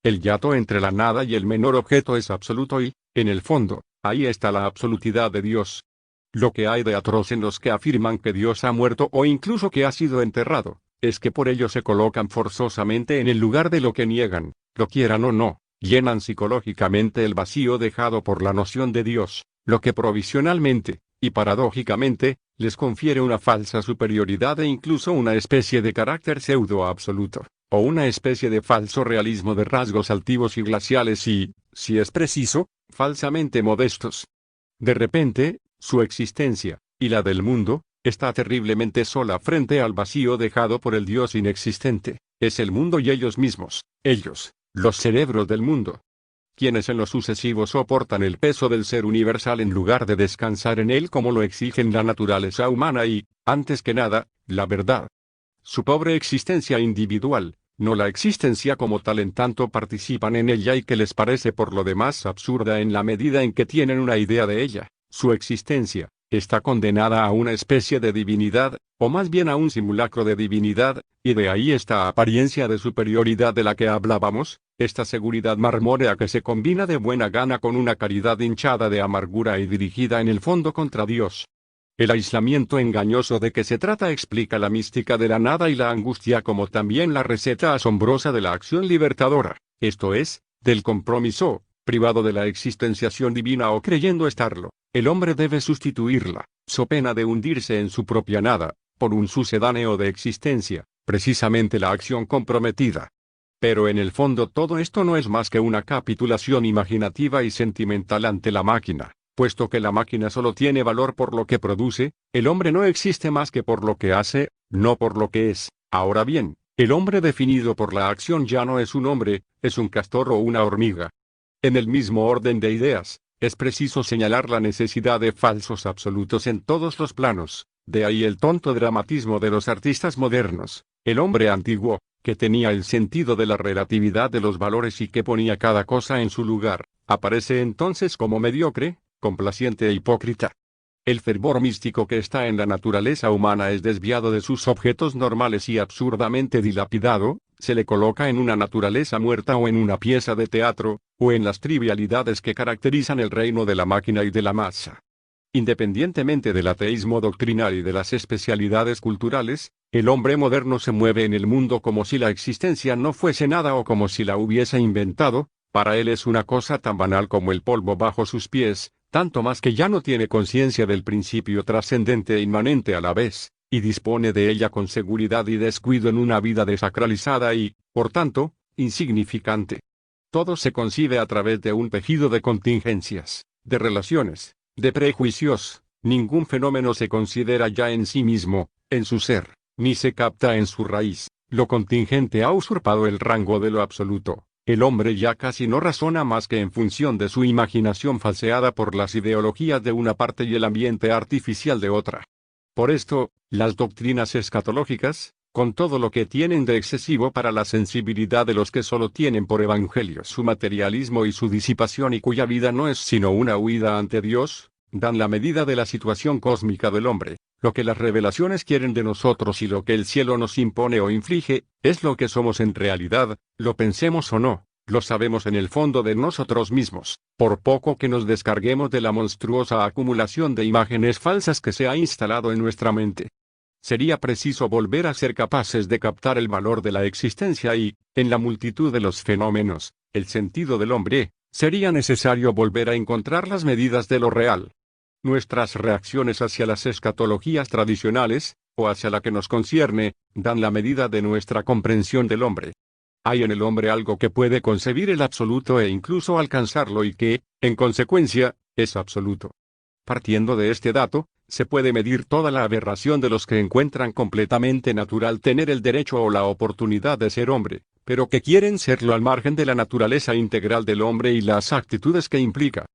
El hiato entre la nada y el menor objeto es absoluto y, en el fondo, ahí está la absolutidad de Dios. Lo que hay de atroz en los que afirman que Dios ha muerto o incluso que ha sido enterrado, es que por ello se colocan forzosamente en el lugar de lo que niegan, lo quieran o no. Llenan psicológicamente el vacío dejado por la noción de Dios, lo que provisionalmente, y paradójicamente, les confiere una falsa superioridad e incluso una especie de carácter pseudo-absoluto, o una especie de falso realismo de rasgos altivos y glaciales y, si es preciso, falsamente modestos. De repente, su existencia, y la del mundo, está terriblemente sola frente al vacío dejado por el Dios inexistente. Es el mundo y ellos mismos, ellos, los cerebros del mundo, quienes en lo sucesivo soportan el peso del ser universal en lugar de descansar en él como lo exigen la naturaleza humana y, antes que nada, la verdad. Su pobre existencia individual, no la existencia como tal en tanto participan en ella y que les parece por lo demás absurda en la medida en que tienen una idea de ella, su existencia, está condenada a una especie de divinidad, o más bien a un simulacro de divinidad, y de ahí esta apariencia de superioridad de la que hablábamos, esta seguridad marmórea que se combina de buena gana con una caridad hinchada de amargura y dirigida en el fondo contra Dios. El aislamiento engañoso de que se trata explica la mística de la nada y la angustia como también la receta asombrosa de la acción libertadora, esto es, del compromiso, privado de la existenciación divina o creyendo estarlo, el hombre debe sustituirla, so pena de hundirse en su propia nada, por un sucedáneo de existencia, precisamente la acción comprometida. Pero en el fondo todo esto no es más que una capitulación imaginativa y sentimental ante la máquina. Puesto que la máquina solo tiene valor por lo que produce, el hombre no existe más que por lo que hace, no por lo que es. Ahora bien, el hombre definido por la acción ya no es un hombre, es un castor o una hormiga. En el mismo orden de ideas, es preciso señalar la necesidad de falsos absolutos en todos los planos, de ahí el tonto dramatismo de los artistas modernos. El hombre antiguo, que tenía el sentido de la relatividad de los valores y que ponía cada cosa en su lugar, aparece entonces como mediocre, complaciente e hipócrita. El fervor místico que está en la naturaleza humana es desviado de sus objetos normales y absurdamente dilapidado, se le coloca en una naturaleza muerta o en una pieza de teatro, o en las trivialidades que caracterizan el reino de la máquina y de la masa. Independientemente del ateísmo doctrinal y de las especialidades culturales, El hombre moderno se mueve en el mundo como si la existencia no fuese nada o como si la hubiese inventado. Para él es una cosa tan banal como el polvo bajo sus pies, tanto más que ya no tiene conciencia del principio trascendente e inmanente a la vez, y dispone de ella con seguridad y descuido en una vida desacralizada y, por tanto, insignificante. Todo se concibe a través de un tejido de contingencias, de relaciones, de prejuicios. Ningún fenómeno se considera ya en sí mismo, en su ser, ni se capta en su raíz. Lo contingente ha usurpado el rango de lo absoluto. El hombre ya casi no razona más que en función de su imaginación falseada por las ideologías de una parte y el ambiente artificial de otra. Por esto, las doctrinas escatológicas, con todo lo que tienen de excesivo para la sensibilidad de los que solo tienen por evangelio su materialismo y su disipación y cuya vida no es sino una huida ante Dios, dan la medida de la situación cósmica del hombre. Lo que las revelaciones quieren de nosotros y lo que el cielo nos impone o inflige, es lo que somos en realidad, lo pensemos o no, lo sabemos en el fondo de nosotros mismos, por poco que nos descarguemos de la monstruosa acumulación de imágenes falsas que se ha instalado en nuestra mente. Sería preciso volver a ser capaces de captar el valor de la existencia y, en la multitud de los fenómenos, el sentido del hombre, sería necesario volver a encontrar las medidas de lo real. Nuestras reacciones hacia las escatologías tradicionales, o hacia la que nos concierne, dan la medida de nuestra comprensión del hombre. Hay en el hombre algo que puede concebir el absoluto e incluso alcanzarlo y que, en consecuencia, es absoluto. Partiendo de este dato, se puede medir toda la aberración de los que encuentran completamente natural tener el derecho o la oportunidad de ser hombre, pero que quieren serlo al margen de la naturaleza integral del hombre y las actitudes que implica.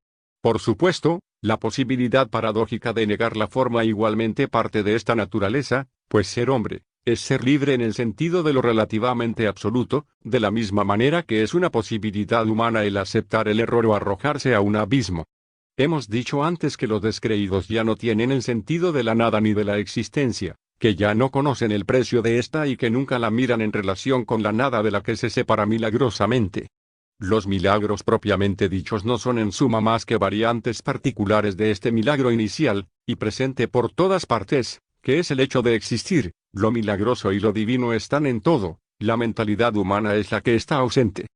Por supuesto, la posibilidad paradójica de negar la forma igualmente parte de esta naturaleza, pues ser hombre, es ser libre en el sentido de lo relativamente absoluto, de la misma manera que es una posibilidad humana el aceptar el error o arrojarse a un abismo. Hemos dicho antes que los descreídos ya no tienen el sentido de la nada ni de la existencia, que ya no conocen el precio de esta y que nunca la miran en relación con la nada de la que se separa milagrosamente. Los milagros propiamente dichos no son en suma más que variantes particulares de este milagro inicial, y presente por todas partes, que es el hecho de existir. Lo milagroso y lo divino están en todo, la mentalidad humana es la que está ausente.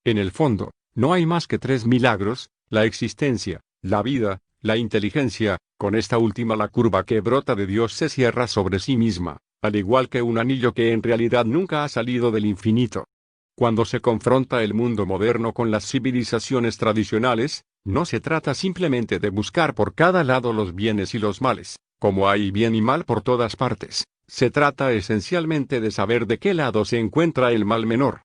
En el fondo, no hay más que tres milagros: la existencia, la vida, la inteligencia. Con esta última la curva que brota de Dios se cierra sobre sí misma, al igual que un anillo que en realidad nunca ha salido del infinito. Cuando se confronta el mundo moderno con las civilizaciones tradicionales, no se trata simplemente de buscar por cada lado los bienes y los males, como hay bien y mal por todas partes. Se trata esencialmente de saber de qué lado se encuentra el mal menor.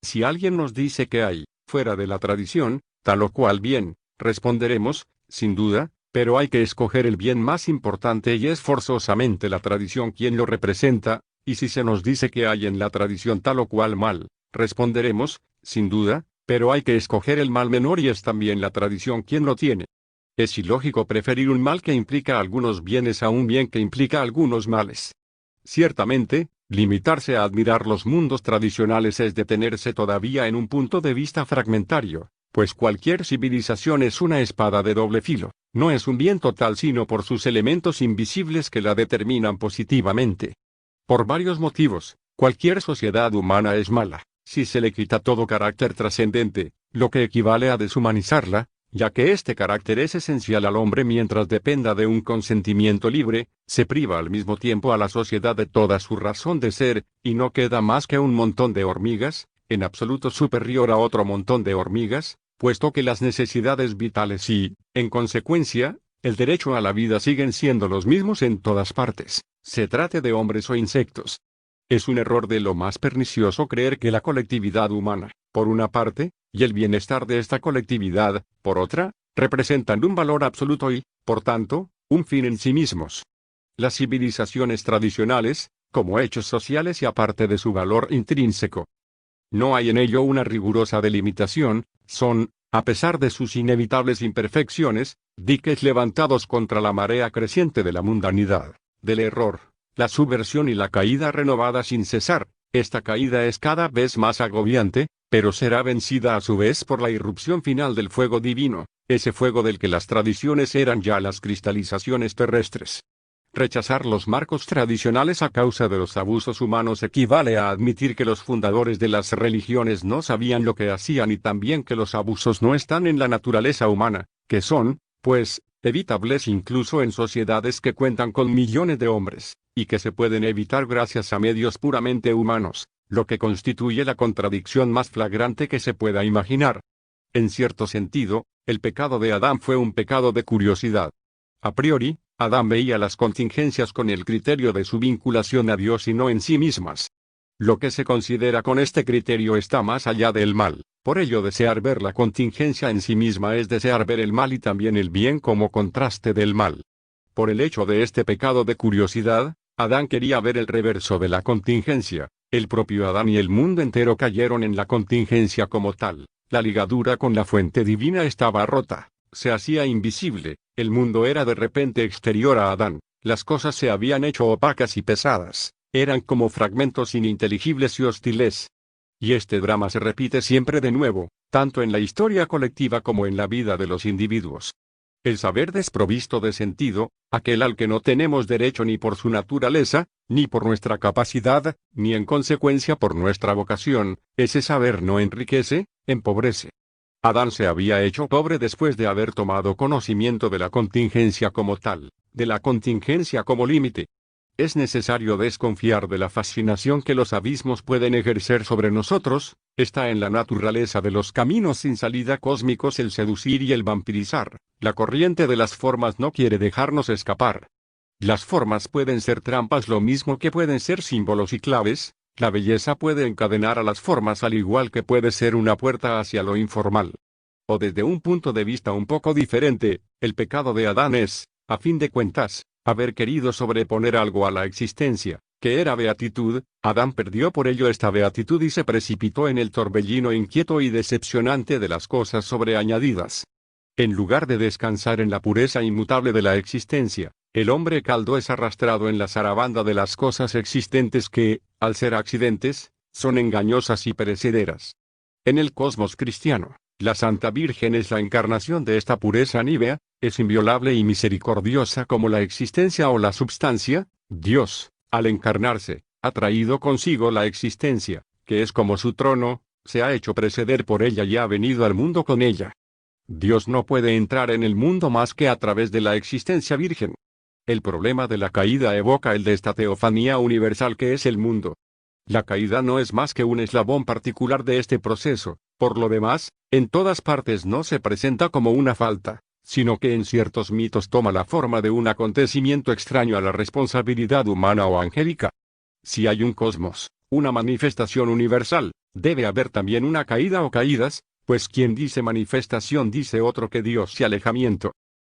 Si alguien nos dice que hay, fuera de la tradición, tal o cual bien, responderemos, sin duda, pero hay que escoger el bien más importante y es forzosamente la tradición quien lo representa, y si se nos dice que hay en la tradición tal o cual mal, responderemos, sin duda, pero hay que escoger el mal menor y es también la tradición quien lo tiene. Es ilógico preferir un mal que implica algunos bienes a un bien que implica algunos males. Ciertamente, limitarse a admirar los mundos tradicionales es detenerse todavía en un punto de vista fragmentario, pues cualquier civilización es una espada de doble filo, no es un bien total sino por sus elementos invisibles que la determinan positivamente. Por varios motivos, cualquier sociedad humana es mala, si se le quita todo carácter trascendente, lo que equivale a deshumanizarla, ya que este carácter es esencial al hombre mientras dependa de un consentimiento libre, se priva al mismo tiempo a la sociedad de toda su razón de ser, y no queda más que un montón de hormigas, en absoluto superior a otro montón de hormigas, puesto que las necesidades vitales y, en consecuencia, el derecho a la vida siguen siendo los mismos en todas partes, se trate de hombres o insectos. Es un error de lo más pernicioso creer que la colectividad humana, por una parte, y el bienestar de esta colectividad, por otra, representan un valor absoluto y, por tanto, un fin en sí mismos. Las civilizaciones tradicionales, como hechos sociales y aparte de su valor intrínseco, no hay en ello una rigurosa delimitación, son, a pesar de sus inevitables imperfecciones, diques levantados contra la marea creciente de la mundanidad, del error, la subversión y la caída renovada sin cesar. Esta caída es cada vez más agobiante, pero será vencida a su vez por la irrupción final del fuego divino, ese fuego del que las tradiciones eran ya las cristalizaciones terrestres. Rechazar los marcos tradicionales a causa de los abusos humanos equivale a admitir que los fundadores de las religiones no sabían lo que hacían y también que los abusos no están en la naturaleza humana, que son, pues, evitables incluso en sociedades que cuentan con millones de hombres, y que se pueden evitar gracias a medios puramente humanos, lo que constituye la contradicción más flagrante que se pueda imaginar. En cierto sentido, el pecado de Adán fue un pecado de curiosidad. A priori, Adán veía las contingencias con el criterio de su vinculación a Dios y no en sí mismas. Lo que se considera con este criterio está más allá del mal, por ello desear ver la contingencia en sí misma es desear ver el mal y también el bien como contraste del mal. Por el hecho de este pecado de curiosidad, Adán quería ver el reverso de la contingencia, el propio Adán y el mundo entero cayeron en la contingencia como tal, la ligadura con la fuente divina estaba rota. Se hacía invisible, el mundo era de repente exterior a Adán, las cosas se habían hecho opacas y pesadas, eran como fragmentos ininteligibles y hostiles. Y este drama se repite siempre de nuevo, tanto en la historia colectiva como en la vida de los individuos. El saber desprovisto de sentido, aquel al que no tenemos derecho ni por su naturaleza, ni por nuestra capacidad, ni en consecuencia por nuestra vocación, ese saber no enriquece, empobrece. Adán se había hecho pobre después de haber tomado conocimiento de la contingencia como tal, de la contingencia como límite. Es necesario desconfiar de la fascinación que los abismos pueden ejercer sobre nosotros, está en la naturaleza de los caminos sin salida cósmicos el seducir y el vampirizar, la corriente de las formas no quiere dejarnos escapar. Las formas pueden ser trampas lo mismo que pueden ser símbolos y claves. La belleza puede encadenar a las formas al igual que puede ser una puerta hacia lo informal. O desde un punto de vista un poco diferente, el pecado de Adán es, a fin de cuentas, haber querido sobreponer algo a la existencia, que era beatitud. Adán perdió por ello esta beatitud y se precipitó en el torbellino inquieto y decepcionante de las cosas sobreañadidas. En lugar de descansar en la pureza inmutable de la existencia, el hombre caldo es arrastrado en la zarabanda de las cosas existentes que, al ser accidentes, son engañosas y perecederas. En el cosmos cristiano, la Santa Virgen es la encarnación de esta pureza nívea, es inviolable y misericordiosa como la existencia o la substancia. Dios, al encarnarse, ha traído consigo la existencia, que es como su trono, se ha hecho preceder por ella y ha venido al mundo con ella. Dios no puede entrar en el mundo más que a través de la existencia virgen. El problema de la caída evoca el de esta teofanía universal que es el mundo. La caída no es más que un eslabón particular de este proceso, por lo demás, en todas partes no se presenta como una falta, sino que en ciertos mitos toma la forma de un acontecimiento extraño a la responsabilidad humana o angélica. Si hay un cosmos, una manifestación universal, debe haber también una caída o caídas, pues quien dice manifestación dice otro que Dios y alejamiento.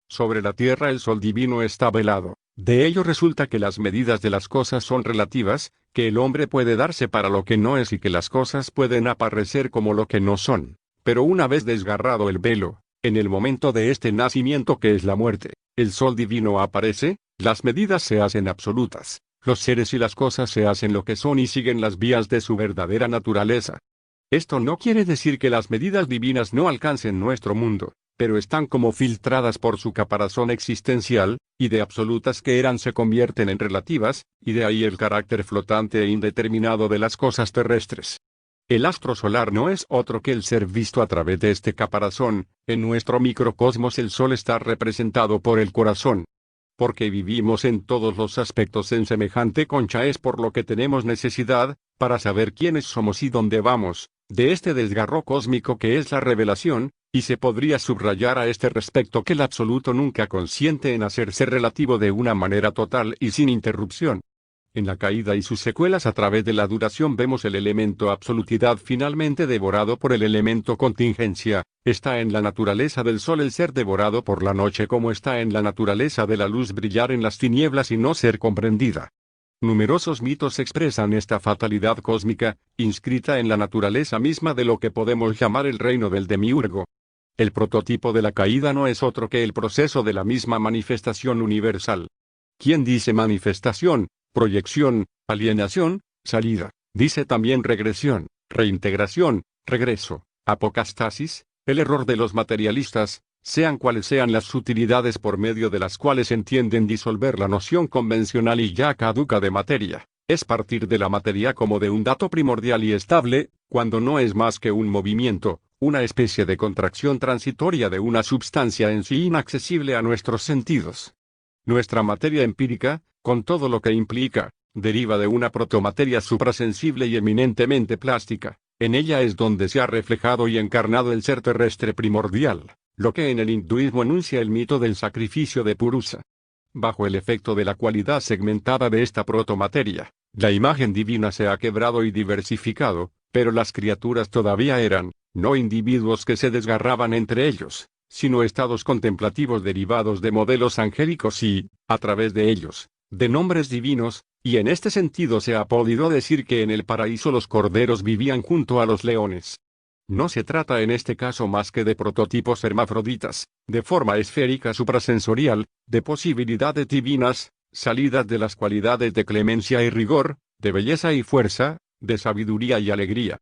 Sobre la tierra el sol divino está velado, de ello resulta que las medidas de las cosas son relativas, que el hombre puede darse para lo que no es y que las cosas pueden aparecer como lo que no son, pero una vez desgarrado el velo, en el momento de este nacimiento que es la muerte, el sol divino aparece, las medidas se hacen absolutas, los seres y las cosas se hacen lo que son y siguen las vías de su verdadera naturaleza. Esto no quiere decir que las medidas divinas no alcancen nuestro mundo, pero están como filtradas por su caparazón existencial, y de absolutas que eran se convierten en relativas, y de ahí el carácter flotante e indeterminado de las cosas terrestres. El astro solar no es otro que el ser visto a través de este caparazón. En nuestro microcosmos el sol está representado por el corazón. Porque vivimos en todos los aspectos en semejante concha es por lo que tenemos necesidad, para saber quiénes somos y dónde vamos, de este desgarro cósmico que es la revelación, y se podría subrayar a este respecto que el absoluto nunca consiente en hacerse relativo de una manera total y sin interrupción. En la caída y sus secuelas a través de la duración vemos el elemento absolutidad finalmente devorado por el elemento contingencia. Está en la naturaleza del sol el ser devorado por la noche como está en la naturaleza de la luz brillar en las tinieblas y no ser comprendida. Numerosos mitos expresan esta fatalidad cósmica, inscrita en la naturaleza misma de lo que podemos llamar el reino del demiurgo. El prototipo de la caída no es otro que el proceso de la misma manifestación universal. ¿Quién dice manifestación, proyección, alienación, salida? Dice también regresión, reintegración, regreso, apocastasis. El error de los materialistas, sean cuales sean las sutilidades por medio de las cuales entienden disolver la noción convencional y ya caduca de materia, es partir de la materia como de un dato primordial y estable, cuando no es más que un movimiento, una especie de contracción transitoria de una substancia en sí inaccesible a nuestros sentidos. Nuestra materia empírica, con todo lo que implica, deriva de una protomateria suprasensible y eminentemente plástica. En ella es donde se ha reflejado y encarnado el ser terrestre primordial, lo que en el hinduismo enuncia el mito del sacrificio de Purusa. Bajo el efecto de la cualidad segmentada de esta protomateria, la imagen divina se ha quebrado y diversificado, pero las criaturas todavía eran, no individuos que se desgarraban entre ellos, sino estados contemplativos derivados de modelos angélicos y, a través de ellos, de nombres divinos, y en este sentido se ha podido decir que en el paraíso los corderos vivían junto a los leones. No se trata en este caso más que de prototipos hermafroditas, de forma esférica suprasensorial, de posibilidades divinas, salidas de las cualidades de clemencia y rigor, de belleza y fuerza, de sabiduría y alegría.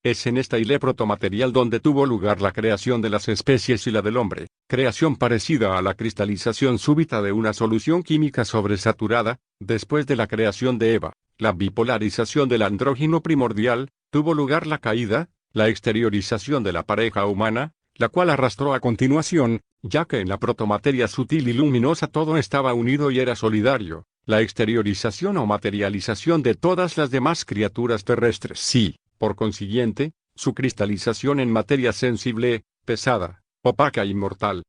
Es en esta ile protomaterial donde tuvo lugar la creación de las especies y la del hombre, creación parecida a la cristalización súbita de una solución química sobresaturada, después de la creación de Eva, la bipolarización del andrógino primordial, tuvo lugar la caída, la exteriorización de la pareja humana, la cual arrastró a continuación, ya que en la protomateria sutil y luminosa todo estaba unido y era solidario, la exteriorización o materialización de todas las demás criaturas terrestres. Sí, por consiguiente, su cristalización en materia sensible, pesada, opaca y mortal.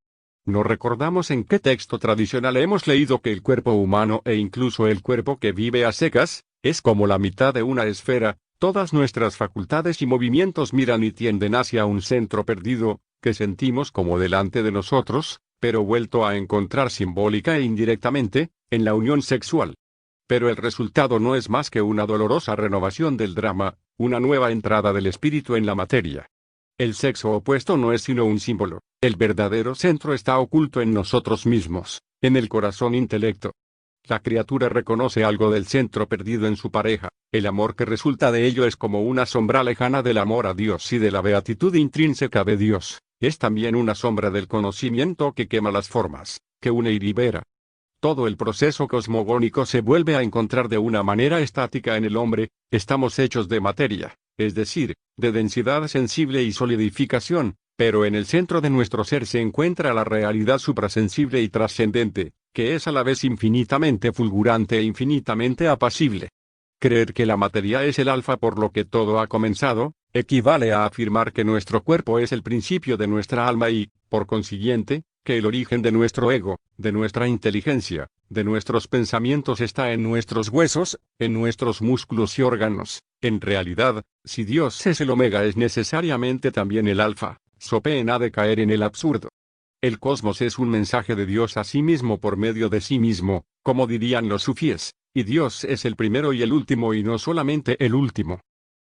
No recordamos en qué texto tradicional hemos leído que el cuerpo humano e incluso el cuerpo que vive a secas, es como la mitad de una esfera, todas nuestras facultades y movimientos miran y tienden hacia un centro perdido, que sentimos como delante de nosotros, pero vuelto a encontrar simbólica e indirectamente, en la unión sexual. Pero el resultado no es más que una dolorosa renovación del drama, una nueva entrada del espíritu en la materia. El sexo opuesto no es sino un símbolo, el verdadero centro está oculto en nosotros mismos, en el corazón intelecto. La criatura reconoce algo del centro perdido en su pareja, el amor que resulta de ello es como una sombra lejana del amor a Dios y de la beatitud intrínseca de Dios, es también una sombra del conocimiento que quema las formas, que une y libera. Todo el proceso cosmogónico se vuelve a encontrar de una manera estática en el hombre, estamos hechos de materia, es decir, de densidad sensible y solidificación, pero en el centro de nuestro ser se encuentra la realidad suprasensible y trascendente, que es a la vez infinitamente fulgurante e infinitamente apacible. Creer que la materia es el alfa por lo que todo ha comenzado, equivale a afirmar que nuestro cuerpo es el principio de nuestra alma y, por consiguiente, que el origen de nuestro ego, de nuestra inteligencia, de nuestros pensamientos está en nuestros huesos, en nuestros músculos y órganos. En realidad, si Dios es el omega es necesariamente también el alfa, so pena de caer en el absurdo. El cosmos es un mensaje de Dios a sí mismo por medio de sí mismo, como dirían los sufíes, y Dios es el primero y el último y no solamente el último.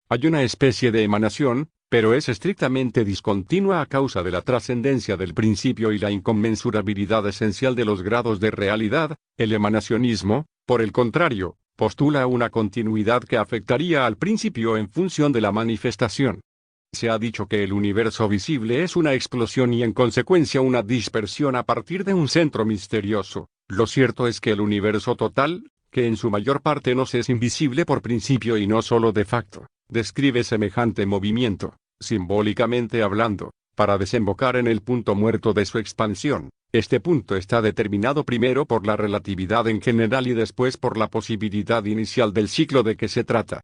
Hay una especie de emanación, pero es estrictamente discontinua a causa de la trascendencia del principio y la inconmensurabilidad esencial de los grados de realidad. El emanacionismo, por el contrario, postula una continuidad que afectaría al principio en función de la manifestación. Se ha dicho que el universo visible es una explosión y en consecuencia una dispersión a partir de un centro misterioso. Lo cierto es que el universo total, que en su mayor parte nos es invisible por principio y no solo de facto, describe semejante movimiento, simbólicamente hablando, para desembocar en el punto muerto de su expansión. Este punto está determinado primero por la relatividad en general y después por la posibilidad inicial del ciclo de que se trata.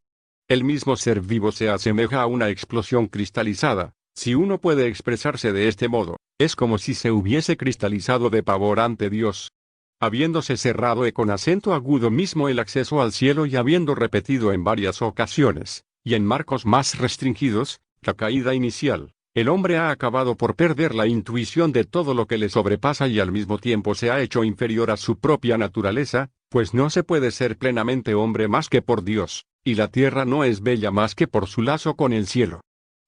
El mismo ser vivo se asemeja a una explosión cristalizada, si uno puede expresarse de este modo, es como si se hubiese cristalizado de pavor ante Dios. Habiéndose cerrado con acento agudo mismo el acceso al cielo y habiendo repetido en varias ocasiones, y en marcos más restringidos, la caída inicial, el hombre ha acabado por perder la intuición de todo lo que le sobrepasa y al mismo tiempo se ha hecho inferior a su propia naturaleza, pues no se puede ser plenamente hombre más que por Dios, y la tierra no es bella más que por su lazo con el cielo.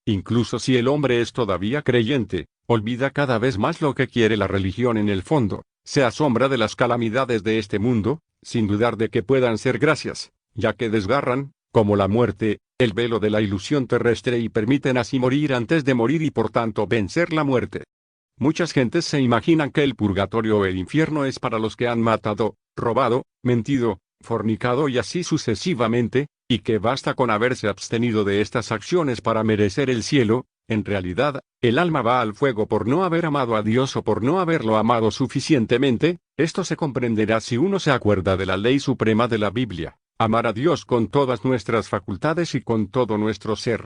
Incluso si el hombre es todavía creyente, olvida cada vez más lo que quiere la religión en el fondo, se asombra de las calamidades de este mundo, sin dudar de que puedan ser gracias, ya que desgarran, como la muerte, el velo de la ilusión terrestre y permiten así morir antes de morir y por tanto vencer la muerte. Muchas gentes se imaginan que el purgatorio o el infierno es para los que han matado, robado, mentido, fornicado y así sucesivamente, y que basta con haberse abstenido de estas acciones para merecer el cielo. En realidad, el alma va al fuego por no haber amado a Dios o por no haberlo amado suficientemente. Esto se comprenderá si uno se acuerda de la ley suprema de la Biblia: amar a Dios con todas nuestras facultades y con todo nuestro ser.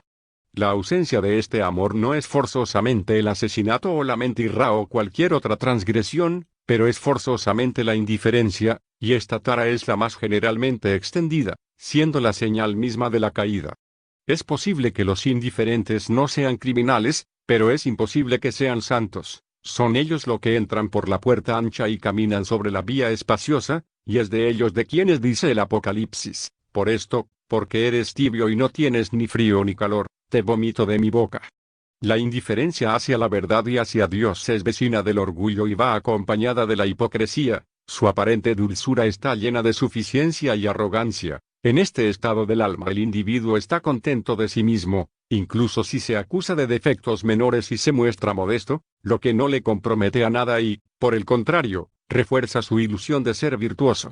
La ausencia de este amor no es forzosamente el asesinato o la mentira o cualquier otra transgresión, pero es forzosamente la indiferencia, y esta tara es la más generalmente extendida, siendo la señal misma de la caída. Es posible que los indiferentes no sean criminales, pero es imposible que sean santos. Son ellos los que entran por la puerta ancha y caminan sobre la vía espaciosa, y es de ellos de quienes dice el Apocalipsis: por esto, porque eres tibio y no tienes ni frío ni calor, te vomito de mi boca. La indiferencia hacia la verdad y hacia Dios es vecina del orgullo y va acompañada de la hipocresía. Su aparente dulzura está llena de suficiencia y arrogancia. En este estado del alma el individuo está contento de sí mismo, incluso si se acusa de defectos menores y se muestra modesto, lo que no le compromete a nada y, por el contrario, refuerza su ilusión de ser virtuoso.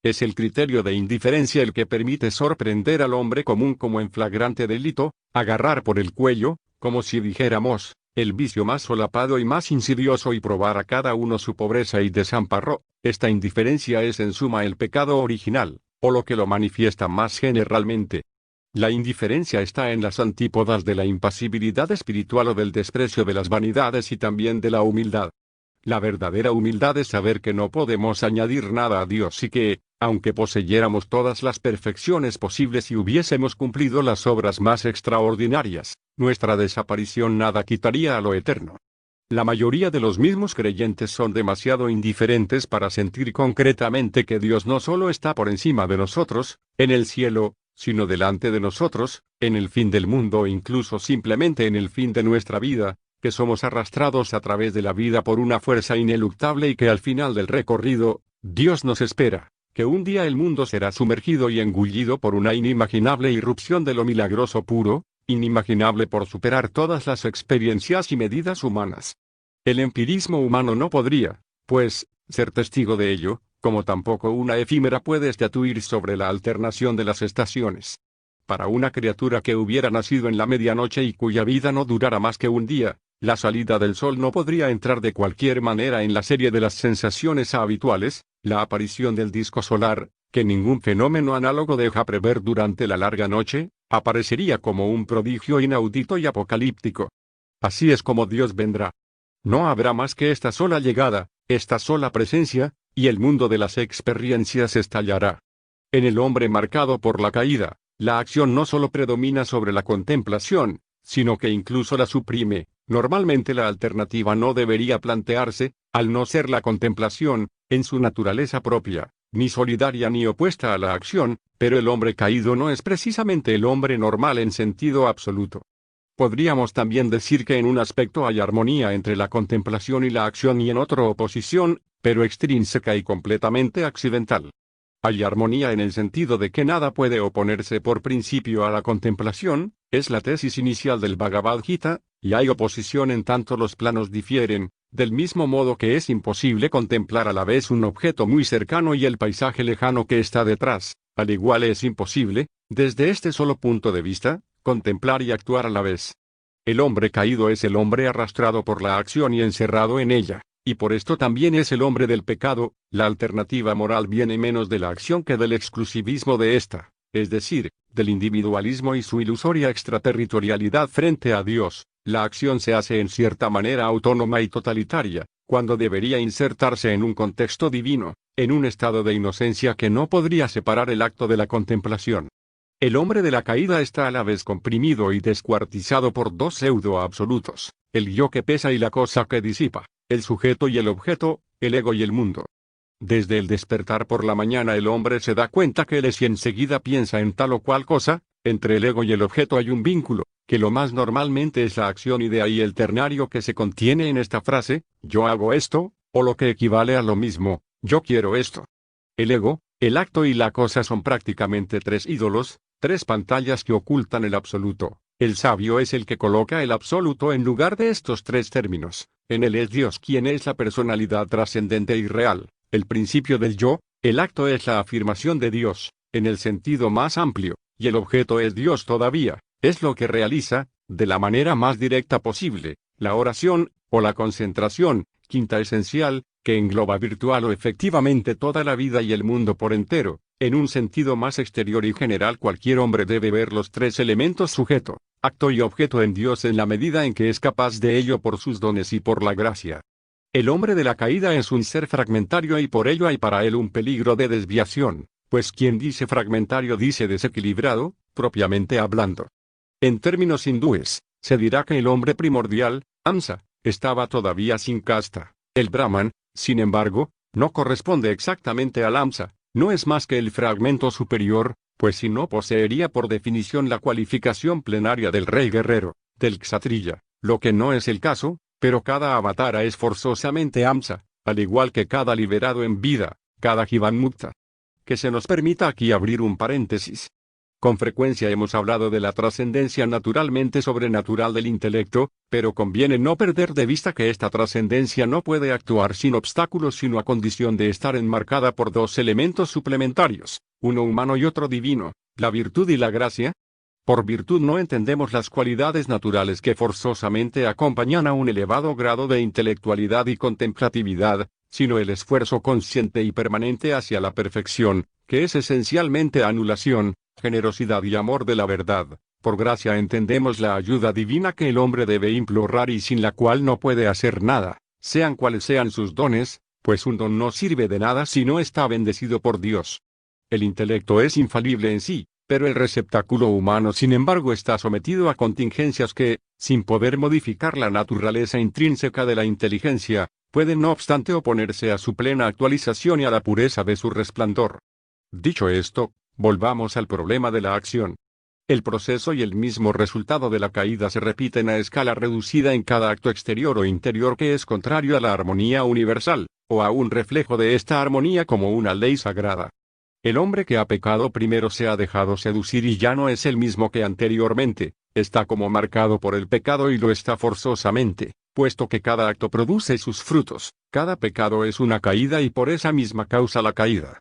Es el criterio de indiferencia el que permite sorprender al hombre común como en flagrante delito, agarrar por el cuello, como si dijéramos, el vicio más solapado y más insidioso, y probar a cada uno su pobreza y desamparo. Esta indiferencia es en suma el pecado original, o lo que lo manifiesta más generalmente. La indiferencia está en las antípodas de la impasibilidad espiritual o del desprecio de las vanidades y también de la humildad. La verdadera humildad es saber que no podemos añadir nada a Dios y que, aunque poseyéramos todas las perfecciones posibles y hubiésemos cumplido las obras más extraordinarias, nuestra desaparición nada quitaría a lo eterno. La mayoría de los mismos creyentes son demasiado indiferentes para sentir concretamente que Dios no solo está por encima de nosotros, en el cielo, sino delante de nosotros, en el fin del mundo o incluso simplemente en el fin de nuestra vida, que somos arrastrados a través de la vida por una fuerza ineluctable y que al final del recorrido, Dios nos espera, que un día el mundo será sumergido y engullido por una inimaginable irrupción de lo milagroso puro, inimaginable por superar todas las experiencias y medidas humanas. El empirismo humano no podría, pues, ser testigo de ello, como tampoco una efímera puede estatuir sobre la alternación de las estaciones. Para una criatura que hubiera nacido en la medianoche y cuya vida no durara más que un día, la salida del sol no podría entrar de cualquier manera en la serie de las sensaciones habituales. La aparición del disco solar, que ningún fenómeno análogo deja prever durante la larga noche, aparecería como un prodigio inaudito y apocalíptico. Así es como Dios vendrá. No habrá más que esta sola llegada, esta sola presencia, y el mundo de las experiencias estallará. En el hombre marcado por la caída, la acción no solo predomina sobre la contemplación, sino que incluso la suprime. Normalmente la alternativa no debería plantearse, al no ser la contemplación, en su naturaleza propia, ni solidaria ni opuesta a la acción, pero el hombre caído no es precisamente el hombre normal en sentido absoluto. Podríamos también decir que en un aspecto hay armonía entre la contemplación y la acción y en otro oposición, pero extrínseca y completamente accidental. Hay armonía en el sentido de que nada puede oponerse por principio a la contemplación, es la tesis inicial del Bhagavad Gita, y hay oposición en tanto los planos difieren, del mismo modo que es imposible contemplar a la vez un objeto muy cercano y el paisaje lejano que está detrás. Al igual es imposible, desde este solo punto de vista, contemplar y actuar a la vez. El hombre caído es el hombre arrastrado por la acción y encerrado en ella, y por esto también es el hombre del pecado. La alternativa moral viene menos de la acción que del exclusivismo de ésta, es decir, del individualismo y su ilusoria extraterritorialidad frente a Dios. La acción se hace en cierta manera autónoma y totalitaria, cuando debería insertarse en un contexto divino, en un estado de inocencia que no podría separar el acto de la contemplación. El hombre de la caída está a la vez comprimido y descuartizado por dos pseudo-absolutos, el yo que pesa y la cosa que disipa, el sujeto y el objeto, el ego y el mundo. Desde el despertar por la mañana el hombre se da cuenta que él es y enseguida piensa en tal o cual cosa. Entre el ego y el objeto hay un vínculo, que lo más normalmente es la acción, y de ahí el ternario que se contiene en esta frase: yo hago esto, o lo que equivale a lo mismo, yo quiero esto. El ego, el acto y la cosa son prácticamente tres ídolos, tres pantallas que ocultan el absoluto. El sabio es el que coloca el absoluto en lugar de estos tres términos. En él es Dios quien es la personalidad trascendente y real, el principio del yo. El acto es la afirmación de Dios, en el sentido más amplio, y el objeto es Dios todavía, es lo que realiza, de la manera más directa posible, la oración, o la concentración, quinta esencial, que engloba virtual o efectivamente toda la vida y el mundo por entero. En un sentido más exterior y general, cualquier hombre debe ver los tres elementos sujeto, acto y objeto en Dios en la medida en que es capaz de ello por sus dones y por la gracia. El hombre de la caída es un ser fragmentario y por ello hay para él un peligro de desviación, pues quien dice fragmentario dice desequilibrado, propiamente hablando. En términos hindúes, se dirá que el hombre primordial, Amsa, estaba todavía sin casta. El Brahman, sin embargo, no corresponde exactamente al Amsa, no es más que el fragmento superior, pues si no poseería por definición la cualificación plenaria del rey guerrero, del kshatriya, lo que no es el caso, pero cada avatara es forzosamente Amsa, al igual que cada liberado en vida, cada Jivan Mukta. Que se nos permita aquí abrir un paréntesis. Con frecuencia hemos hablado de la trascendencia naturalmente sobrenatural del intelecto, pero conviene no perder de vista que esta trascendencia no puede actuar sin obstáculos sino a condición de estar enmarcada por dos elementos suplementarios, uno humano y otro divino, la virtud y la gracia. Por virtud no entendemos las cualidades naturales que forzosamente acompañan a un elevado grado de intelectualidad y contemplatividad, sino el esfuerzo consciente y permanente hacia la perfección, que es esencialmente anulación, generosidad y amor de la verdad. Por gracia entendemos la ayuda divina que el hombre debe implorar y sin la cual no puede hacer nada, sean cuales sean sus dones, pues un don no sirve de nada si no está bendecido por Dios. El intelecto es infalible en sí, pero el receptáculo humano sin embargo está sometido a contingencias que, sin poder modificar la naturaleza intrínseca de la inteligencia, pueden no obstante oponerse a su plena actualización y a la pureza de su resplandor. Dicho esto, volvamos al problema de la acción. El proceso y el mismo resultado de la caída se repiten a escala reducida en cada acto exterior o interior que es contrario a la armonía universal, o a un reflejo de esta armonía como una ley sagrada. El hombre que ha pecado primero se ha dejado seducir y ya no es el mismo que anteriormente, está como marcado por el pecado y lo está forzosamente, puesto que cada acto produce sus frutos, cada pecado es una caída y por esa misma causa la caída.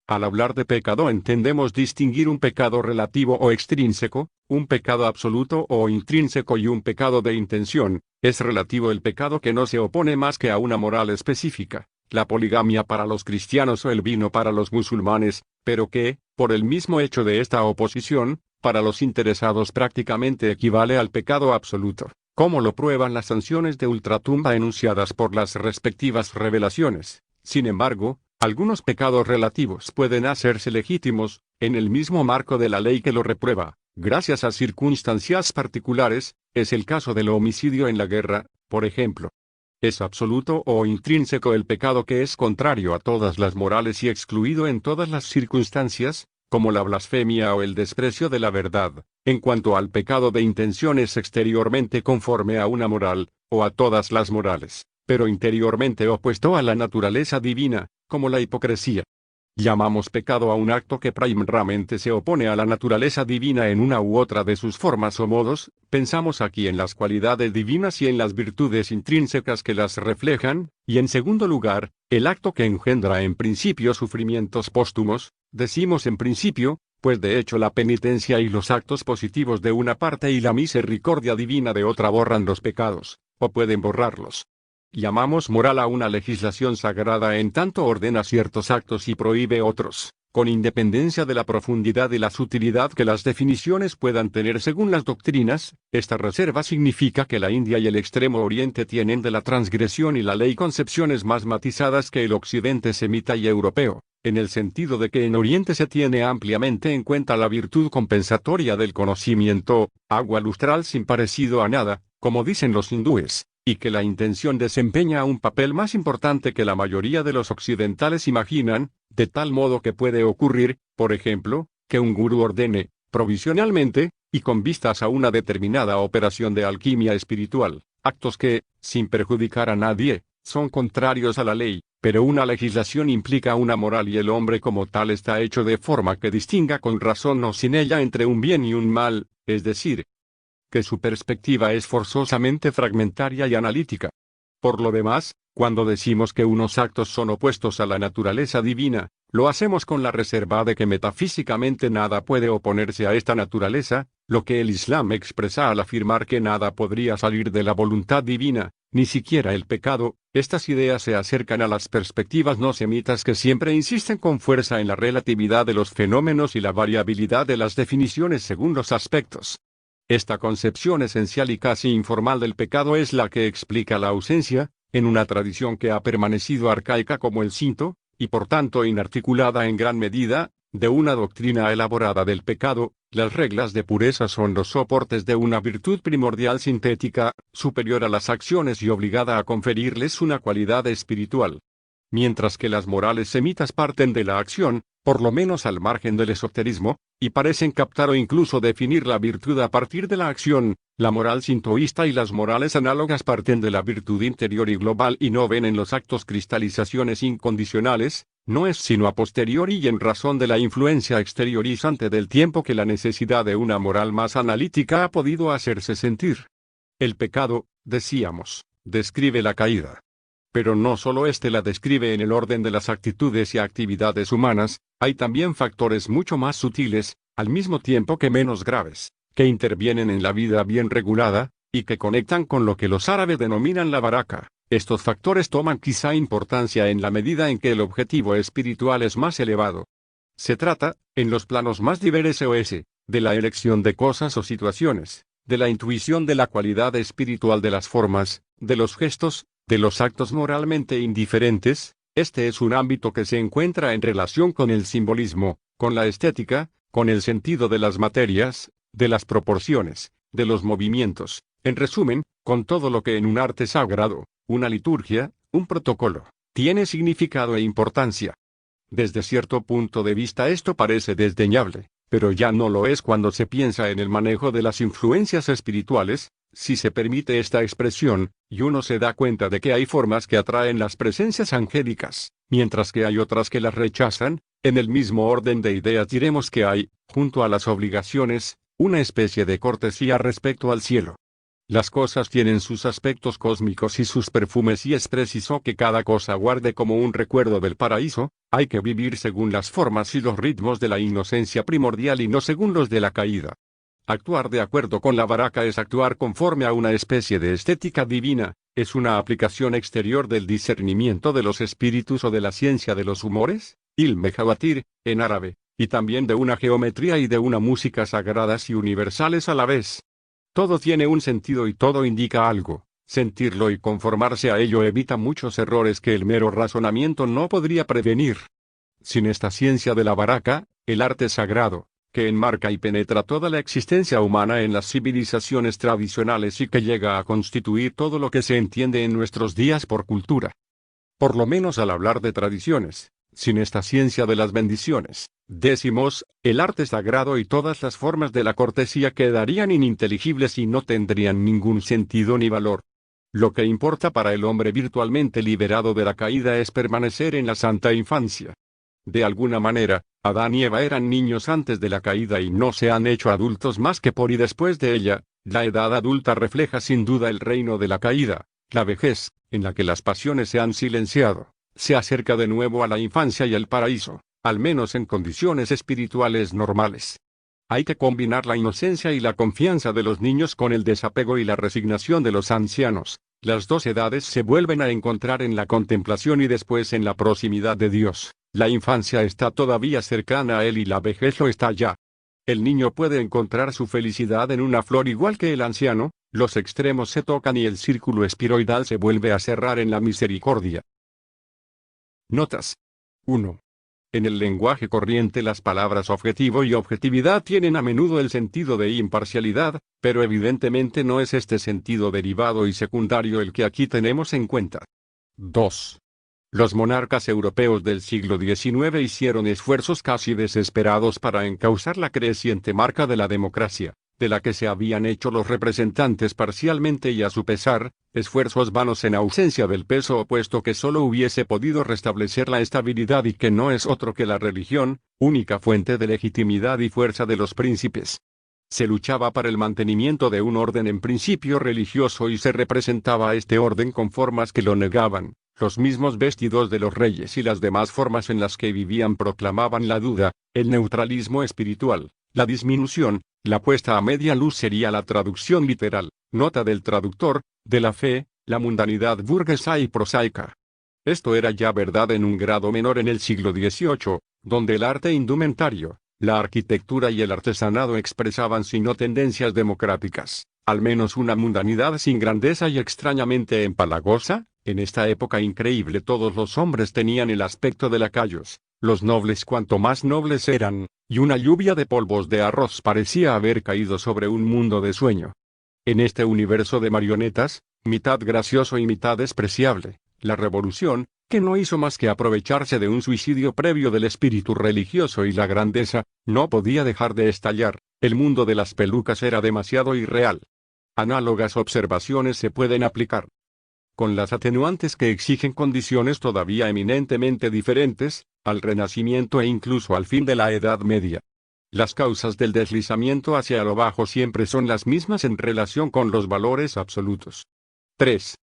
Al hablar de pecado entendemos distinguir un pecado relativo o extrínseco, un pecado absoluto o intrínseco y un pecado de intención. Es relativo el pecado que no se opone más que a una moral específica, la poligamia para los cristianos o el vino para los musulmanes, pero que, por el mismo hecho de esta oposición, para los interesados prácticamente equivale al pecado absoluto, como lo prueban las sanciones de ultratumba enunciadas por las respectivas revelaciones. Sin embargo, algunos pecados relativos pueden hacerse legítimos, en el mismo marco de la ley que lo reprueba, gracias a circunstancias particulares, es el caso del homicidio en la guerra, por ejemplo. Es absoluto o intrínseco el pecado que es contrario a todas las morales y excluido en todas las circunstancias, como la blasfemia o el desprecio de la verdad. En cuanto al pecado de intención es exteriormente conforme a una moral, o a todas las morales, pero interiormente opuesto a la naturaleza divina, como la hipocresía. Llamamos pecado a un acto que primeramente se opone a la naturaleza divina en una u otra de sus formas o modos. Pensamos aquí en las cualidades divinas y en las virtudes intrínsecas que las reflejan, y en segundo lugar, el acto que engendra en principio sufrimientos póstumos. Decimos en principio, pues de hecho la penitencia y los actos positivos de una parte y la misericordia divina de otra borran los pecados, o pueden borrarlos. Llamamos moral a una legislación sagrada en tanto ordena ciertos actos y prohíbe otros, con independencia de la profundidad y la sutilidad que las definiciones puedan tener según las doctrinas. Esta reserva significa que la India y el Extremo Oriente tienen de la transgresión y la ley concepciones más matizadas que el Occidente semita y europeo, en el sentido de que en Oriente se tiene ampliamente en cuenta la virtud compensatoria del conocimiento, agua lustral sin parecido a nada, como dicen los hindúes, y que la intención desempeña un papel más importante que la mayoría de los occidentales imaginan, de tal modo que puede ocurrir, por ejemplo, que un gurú ordene, provisionalmente, y con vistas a una determinada operación de alquimia espiritual, actos que, sin perjudicar a nadie, son contrarios a la ley, pero una legislación implica una moral y el hombre como tal está hecho de forma que distinga con razón o sin ella entre un bien y un mal, es decir, que su perspectiva es forzosamente fragmentaria y analítica. Por lo demás, cuando decimos que unos actos son opuestos a la naturaleza divina, lo hacemos con la reserva de que metafísicamente nada puede oponerse a esta naturaleza, lo que el Islam expresa al afirmar que nada podría salir de la voluntad divina, ni siquiera el pecado. Estas ideas se acercan a las perspectivas no semitas que siempre insisten con fuerza en la relatividad de los fenómenos y la variabilidad de las definiciones según los aspectos. Esta concepción esencial y casi informal del pecado es la que explica la ausencia, en una tradición que ha permanecido arcaica como el Shinto, y por tanto inarticulada en gran medida, de una doctrina elaborada del pecado. Las reglas de pureza son los soportes de una virtud primordial sintética, superior a las acciones y obligada a conferirles una cualidad espiritual. Mientras que las morales semitas parten de la acción, por lo menos al margen del esoterismo, y parecen captar o incluso definir la virtud a partir de la acción, la moral sintoísta y las morales análogas parten de la virtud interior y global y no ven en los actos cristalizaciones incondicionales. No es sino a posteriori y en razón de la influencia exteriorizante del tiempo que la necesidad de una moral más analítica ha podido hacerse sentir. El pecado, decíamos, describe la caída. Pero no solo éste la describe en el orden de las actitudes y actividades humanas, hay también factores mucho más sutiles, al mismo tiempo que menos graves, que intervienen en la vida bien regulada, y que conectan con lo que los árabes denominan la baraka. Estos factores toman quizá importancia en la medida en que el objetivo espiritual es más elevado. Se trata, en los planos más diversos, de la elección de cosas o situaciones, de la intuición de la cualidad espiritual de las formas, de los gestos, de los actos moralmente indiferentes. Este es un ámbito que se encuentra en relación con el simbolismo, con la estética, con el sentido de las materias, de las proporciones, de los movimientos, en resumen, con todo lo que en un arte sagrado, una liturgia, un protocolo, tiene significado e importancia. Desde cierto punto de vista esto parece desdeñable, pero ya no lo es cuando se piensa en el manejo de las influencias espirituales, si se permite esta expresión, y uno se da cuenta de que hay formas que atraen las presencias angélicas, mientras que hay otras que las rechazan. En el mismo orden de ideas diremos que hay, junto a las obligaciones, una especie de cortesía respecto al cielo. Las cosas tienen sus aspectos cósmicos y sus perfumes y es preciso que cada cosa guarde como un recuerdo del paraíso. Hay que vivir según las formas y los ritmos de la inocencia primordial y no según los de la caída. Actuar de acuerdo con la baraka es actuar conforme a una especie de estética divina, es una aplicación exterior del discernimiento de los espíritus o de la ciencia de los humores, ilm-e jawatir, en árabe, y también de una geometría y de una música sagradas y universales a la vez. Todo tiene un sentido y todo indica algo. Sentirlo y conformarse a ello evita muchos errores que el mero razonamiento no podría prevenir. Sin esta ciencia de la baraka, el arte sagrado, que enmarca y penetra toda la existencia humana en las civilizaciones tradicionales y que llega a constituir todo lo que se entiende en nuestros días por cultura. Por lo menos al hablar de tradiciones, sin esta ciencia de las bendiciones, decimos, el arte sagrado y todas las formas de la cortesía quedarían ininteligibles y no tendrían ningún sentido ni valor. Lo que importa para el hombre virtualmente liberado de la caída es permanecer en la santa infancia. De alguna manera, Adán y Eva eran niños antes de la caída y no se han hecho adultos más que por y después de ella. La edad adulta refleja sin duda el reino de la caída, la vejez, en la que las pasiones se han silenciado, se acerca de nuevo a la infancia y al paraíso, al menos en condiciones espirituales normales. Hay que combinar la inocencia y la confianza de los niños con el desapego y la resignación de los ancianos. Las dos edades se vuelven a encontrar en la contemplación y después en la proximidad de Dios. La infancia está todavía cercana a él y la vejez lo está ya. El niño puede encontrar su felicidad en una flor igual que el anciano, los extremos se tocan y el círculo espiroidal se vuelve a cerrar en la misericordia. Notas. 1. En el lenguaje corriente las palabras objetivo y objetividad tienen a menudo el sentido de imparcialidad, pero evidentemente no es este sentido derivado y secundario el que aquí tenemos en cuenta. 2. Los monarcas europeos del siglo XIX hicieron esfuerzos casi desesperados para encauzar la creciente marca de la democracia, de la que se habían hecho los representantes parcialmente y a su pesar, esfuerzos vanos en ausencia del peso opuesto que solo hubiese podido restablecer la estabilidad y que no es otro que la religión, única fuente de legitimidad y fuerza de los príncipes. Se luchaba para el mantenimiento de un orden en principio religioso y se representaba a este orden con formas que lo negaban. Los mismos vestidos de los reyes y las demás formas en las que vivían proclamaban la duda, el neutralismo espiritual, la disminución, la puesta a media luz sería la traducción literal, nota del traductor, de la fe, la mundanidad burguesa y prosaica. Esto era ya verdad en un grado menor en el siglo XVIII, donde el arte indumentario, la arquitectura y el artesanado expresaban sino tendencias democráticas, al menos una mundanidad sin grandeza y extrañamente empalagosa. En esta época increíble todos los hombres tenían el aspecto de lacayos, los nobles cuanto más nobles eran, y una lluvia de polvos de arroz parecía haber caído sobre un mundo de sueño. En este universo de marionetas, mitad gracioso y mitad despreciable, la revolución, que no hizo más que aprovecharse de un suicidio previo del espíritu religioso y la grandeza, no podía dejar de estallar. El mundo de las pelucas era demasiado irreal. Análogas observaciones se pueden aplicar, con las atenuantes que exigen condiciones todavía eminentemente diferentes, al Renacimiento e incluso al fin de la Edad Media. Las causas del deslizamiento hacia lo bajo siempre son las mismas en relación con los valores absolutos. 3.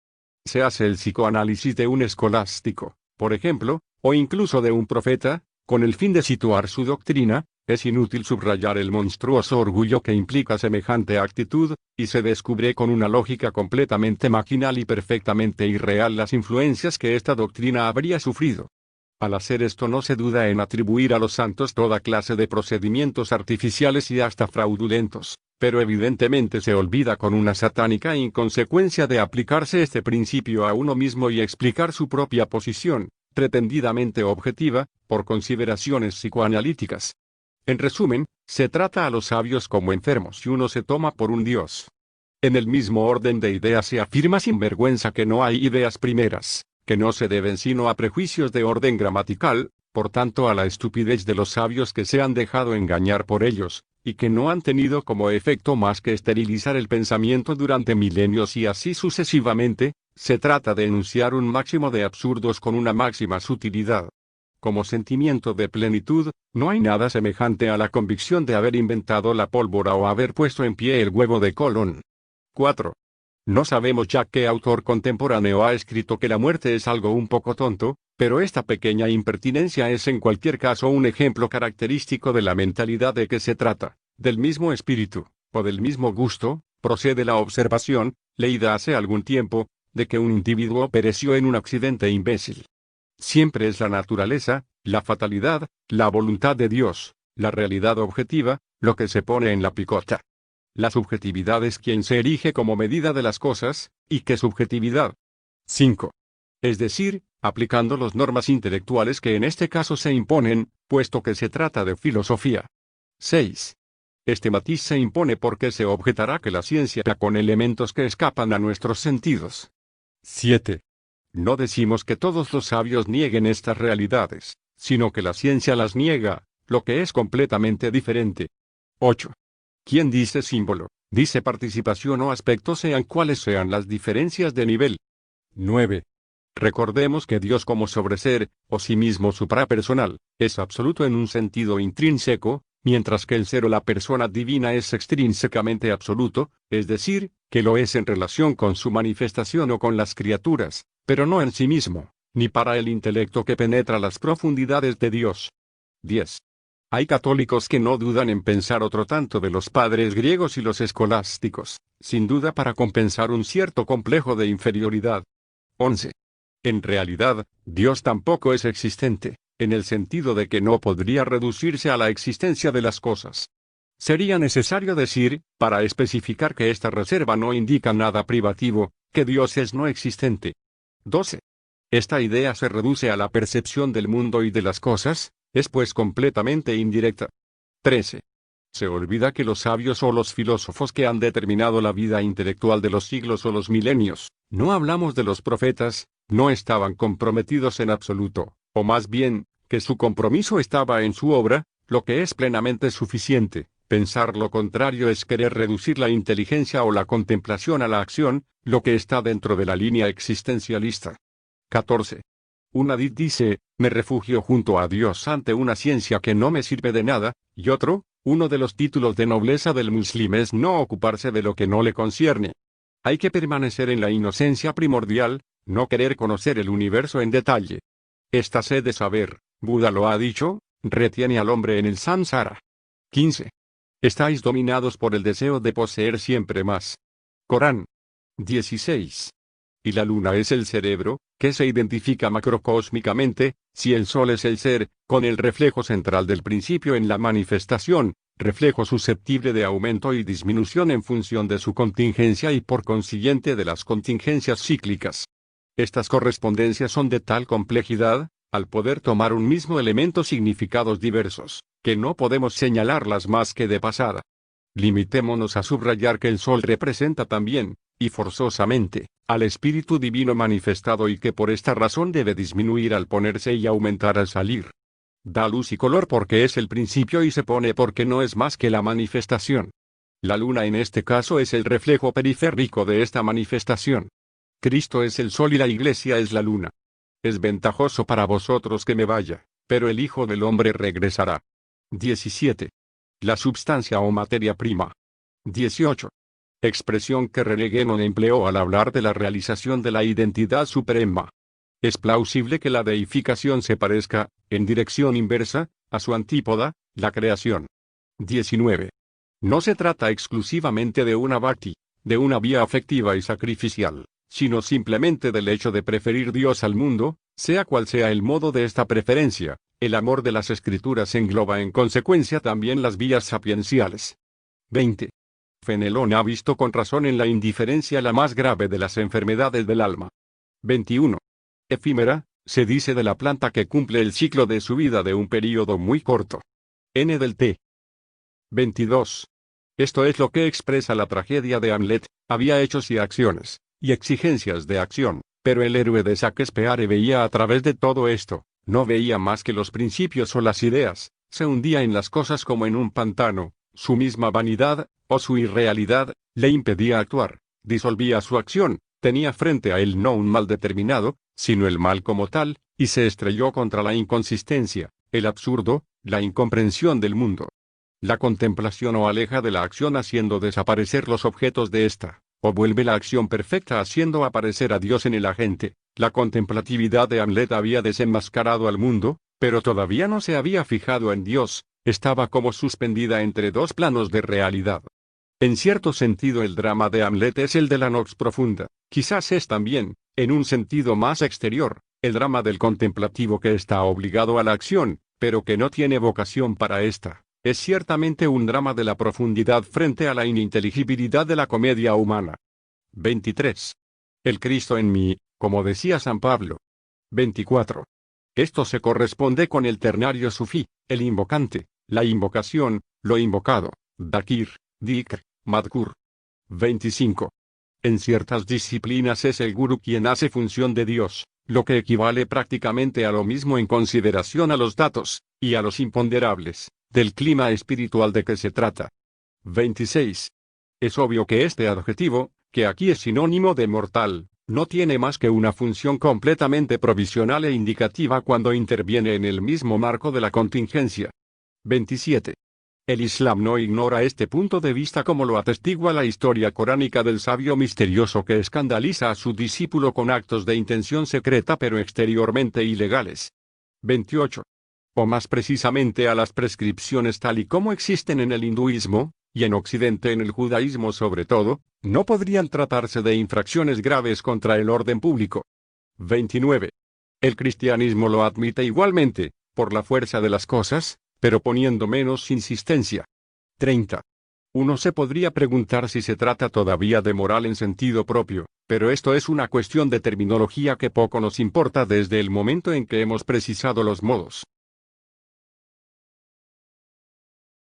Se hace el psicoanálisis de un escolástico, por ejemplo, o incluso de un profeta, con el fin de situar su doctrina. Es inútil subrayar el monstruoso orgullo que implica semejante actitud, y se descubre con una lógica completamente maquinal y perfectamente irreal las influencias que esta doctrina habría sufrido. Al hacer esto no se duda en atribuir a los santos toda clase de procedimientos artificiales y hasta fraudulentos, pero evidentemente se olvida con una satánica inconsecuencia de aplicarse este principio a uno mismo y explicar su propia posición, pretendidamente objetiva, por consideraciones psicoanalíticas. En resumen, se trata a los sabios como enfermos y uno se toma por un dios. En el mismo orden de ideas se afirma sin vergüenza que no hay ideas primeras, que no se deben sino a prejuicios de orden gramatical, por tanto a la estupidez de los sabios que se han dejado engañar por ellos, y que no han tenido como efecto más que esterilizar el pensamiento durante milenios y así sucesivamente. Se trata de enunciar un máximo de absurdos con una máxima sutilidad. Como sentimiento de plenitud, no hay nada semejante a la convicción de haber inventado la pólvora o haber puesto en pie el huevo de Colón. 4. No sabemos ya qué autor contemporáneo ha escrito que la muerte es algo un poco tonto, pero esta pequeña impertinencia es en cualquier caso un ejemplo característico de la mentalidad de que se trata. Del mismo espíritu, o del mismo gusto, procede la observación, leída hace algún tiempo, de que un individuo pereció en un accidente imbécil. Siempre es la naturaleza, la fatalidad, la voluntad de Dios, la realidad objetiva, lo que se pone en la picota. La subjetividad es quien se erige como medida de las cosas, ¿y qué subjetividad? 5. Es decir, aplicando las normas intelectuales que en este caso se imponen, puesto que se trata de filosofía. 6. Este matiz se impone porque se objetará que la ciencia va con elementos que escapan a nuestros sentidos. 7. No decimos que todos los sabios nieguen estas realidades, sino que la ciencia las niega, lo que es completamente diferente. 8. Quien dice símbolo, dice participación o aspecto sean cuales sean las diferencias de nivel. 9. Recordemos que Dios como sobreser, o sí mismo suprapersonal, es absoluto en un sentido intrínseco, mientras que el ser o la persona divina es extrínsecamente absoluto, es decir, que lo es en relación con su manifestación o con las criaturas, pero no en sí mismo, ni para el intelecto que penetra las profundidades de Dios. 10. Hay católicos que no dudan en pensar otro tanto de los padres griegos y los escolásticos, sin duda para compensar un cierto complejo de inferioridad. 11. En realidad, Dios tampoco es existente, en el sentido de que no podría reducirse a la existencia de las cosas. Sería necesario decir, para especificar que esta reserva no indica nada privativo, que Dios es no existente. 12. Esta idea se reduce a la percepción del mundo y de las cosas, es pues completamente indirecta. 13. Se olvida que los sabios o los filósofos que han determinado la vida intelectual de los siglos o los milenios, no hablamos de los profetas, no estaban comprometidos en absoluto, o más bien, que su compromiso estaba en su obra, lo que es plenamente suficiente. Pensar lo contrario es querer reducir la inteligencia o la contemplación a la acción, lo que está dentro de la línea existencialista. 14. Un hadith dice, me refugio junto a Dios ante una ciencia que no me sirve de nada, y otro, Uno de los títulos de nobleza del musulmán es no ocuparse de lo que no le concierne. Hay que permanecer en la inocencia primordial, no querer conocer el universo en detalle. Esta sed de saber, Buda lo ha dicho, retiene al hombre en el samsara. 15. Estáis dominados por el deseo de poseer siempre más. Corán. 16. Y la luna es el cerebro, que se identifica macrocósmicamente, si el sol es el ser, con el reflejo central del principio en la manifestación, reflejo susceptible de aumento y disminución en función de su contingencia y por consiguiente de las contingencias cíclicas. Estas correspondencias son de tal complejidad, al poder tomar un mismo elemento significados diversos, que no podemos señalarlas más que de pasada. Limitémonos a subrayar que el sol representa también, y forzosamente, al Espíritu Divino manifestado y que por esta razón debe disminuir al ponerse y aumentar al salir. Da luz y color porque es el principio y se pone porque no es más que la manifestación. La luna en este caso es el reflejo periférico de esta manifestación. Cristo es el sol y la iglesia es la luna. Es ventajoso para vosotros que me vaya, pero el Hijo del Hombre regresará. 17. La substancia o materia prima. 18. Expresión que Reneguenon empleó al hablar de la realización de la identidad suprema. Es plausible que la deificación se parezca, en dirección inversa, a su antípoda, la creación. 19. No se trata exclusivamente de una bhakti, de una vía afectiva y sacrificial, sino simplemente del hecho de preferir Dios al mundo, sea cual sea el modo de esta preferencia. El amor de las escrituras engloba en consecuencia también las vías sapienciales. 20. Fenelón ha visto con razón en la indiferencia la más grave de las enfermedades del alma. 21. Efímera, se dice de la planta que cumple el ciclo de su vida de un período muy corto. N del T. 22. Esto es lo que expresa la tragedia de Hamlet, había hechos y acciones, y exigencias de acción, pero el héroe de Shakespeare veía a través de todo esto, no veía más que los principios o las ideas, se hundía en las cosas como en un pantano, su misma vanidad, o su irrealidad, le impedía actuar, disolvía su acción, tenía frente a él no un mal determinado, sino el mal como tal, y se estrelló contra la inconsistencia, el absurdo, la incomprensión del mundo. La contemplación o aleja de la acción haciendo desaparecer los objetos de ésta, o vuelve la acción perfecta haciendo aparecer a Dios en el agente. La contemplatividad de Hamlet había desenmascarado al mundo, pero todavía no se había fijado en Dios, estaba como suspendida entre dos planos de realidad. En cierto sentido el drama de Hamlet es el de la nox profunda, quizás es también, en un sentido más exterior, el drama del contemplativo que está obligado a la acción, pero que no tiene vocación para esta. Es ciertamente un drama de la profundidad frente a la ininteligibilidad de la comedia humana. 23. El Cristo en mí, como decía San Pablo. 24. Esto se corresponde con el ternario sufí, el invocante, la invocación, lo invocado, dakir, dikr, madkur. 25. En ciertas disciplinas es el gurú quien hace función de Dios, lo que equivale prácticamente a lo mismo en consideración a los datos, y a los imponderables, del clima espiritual de que se trata. 26. Es obvio que este adjetivo, que aquí es sinónimo de mortal, no tiene más que una función completamente provisional e indicativa cuando interviene en el mismo marco de la contingencia. 27. El Islam no ignora este punto de vista como lo atestigua la historia coránica del sabio misterioso que escandaliza a su discípulo con actos de intención secreta pero exteriormente ilegales. 28. O más precisamente a las prescripciones tal y como existen en el hinduismo, y en Occidente en el judaísmo sobre todo, no podrían tratarse de infracciones graves contra el orden público. 29. El cristianismo lo admite igualmente, por la fuerza de las cosas, pero poniendo menos insistencia. 30. Uno se podría preguntar si se trata todavía de moral en sentido propio, pero esto es una cuestión de terminología que poco nos importa desde el momento en que hemos precisado los modos.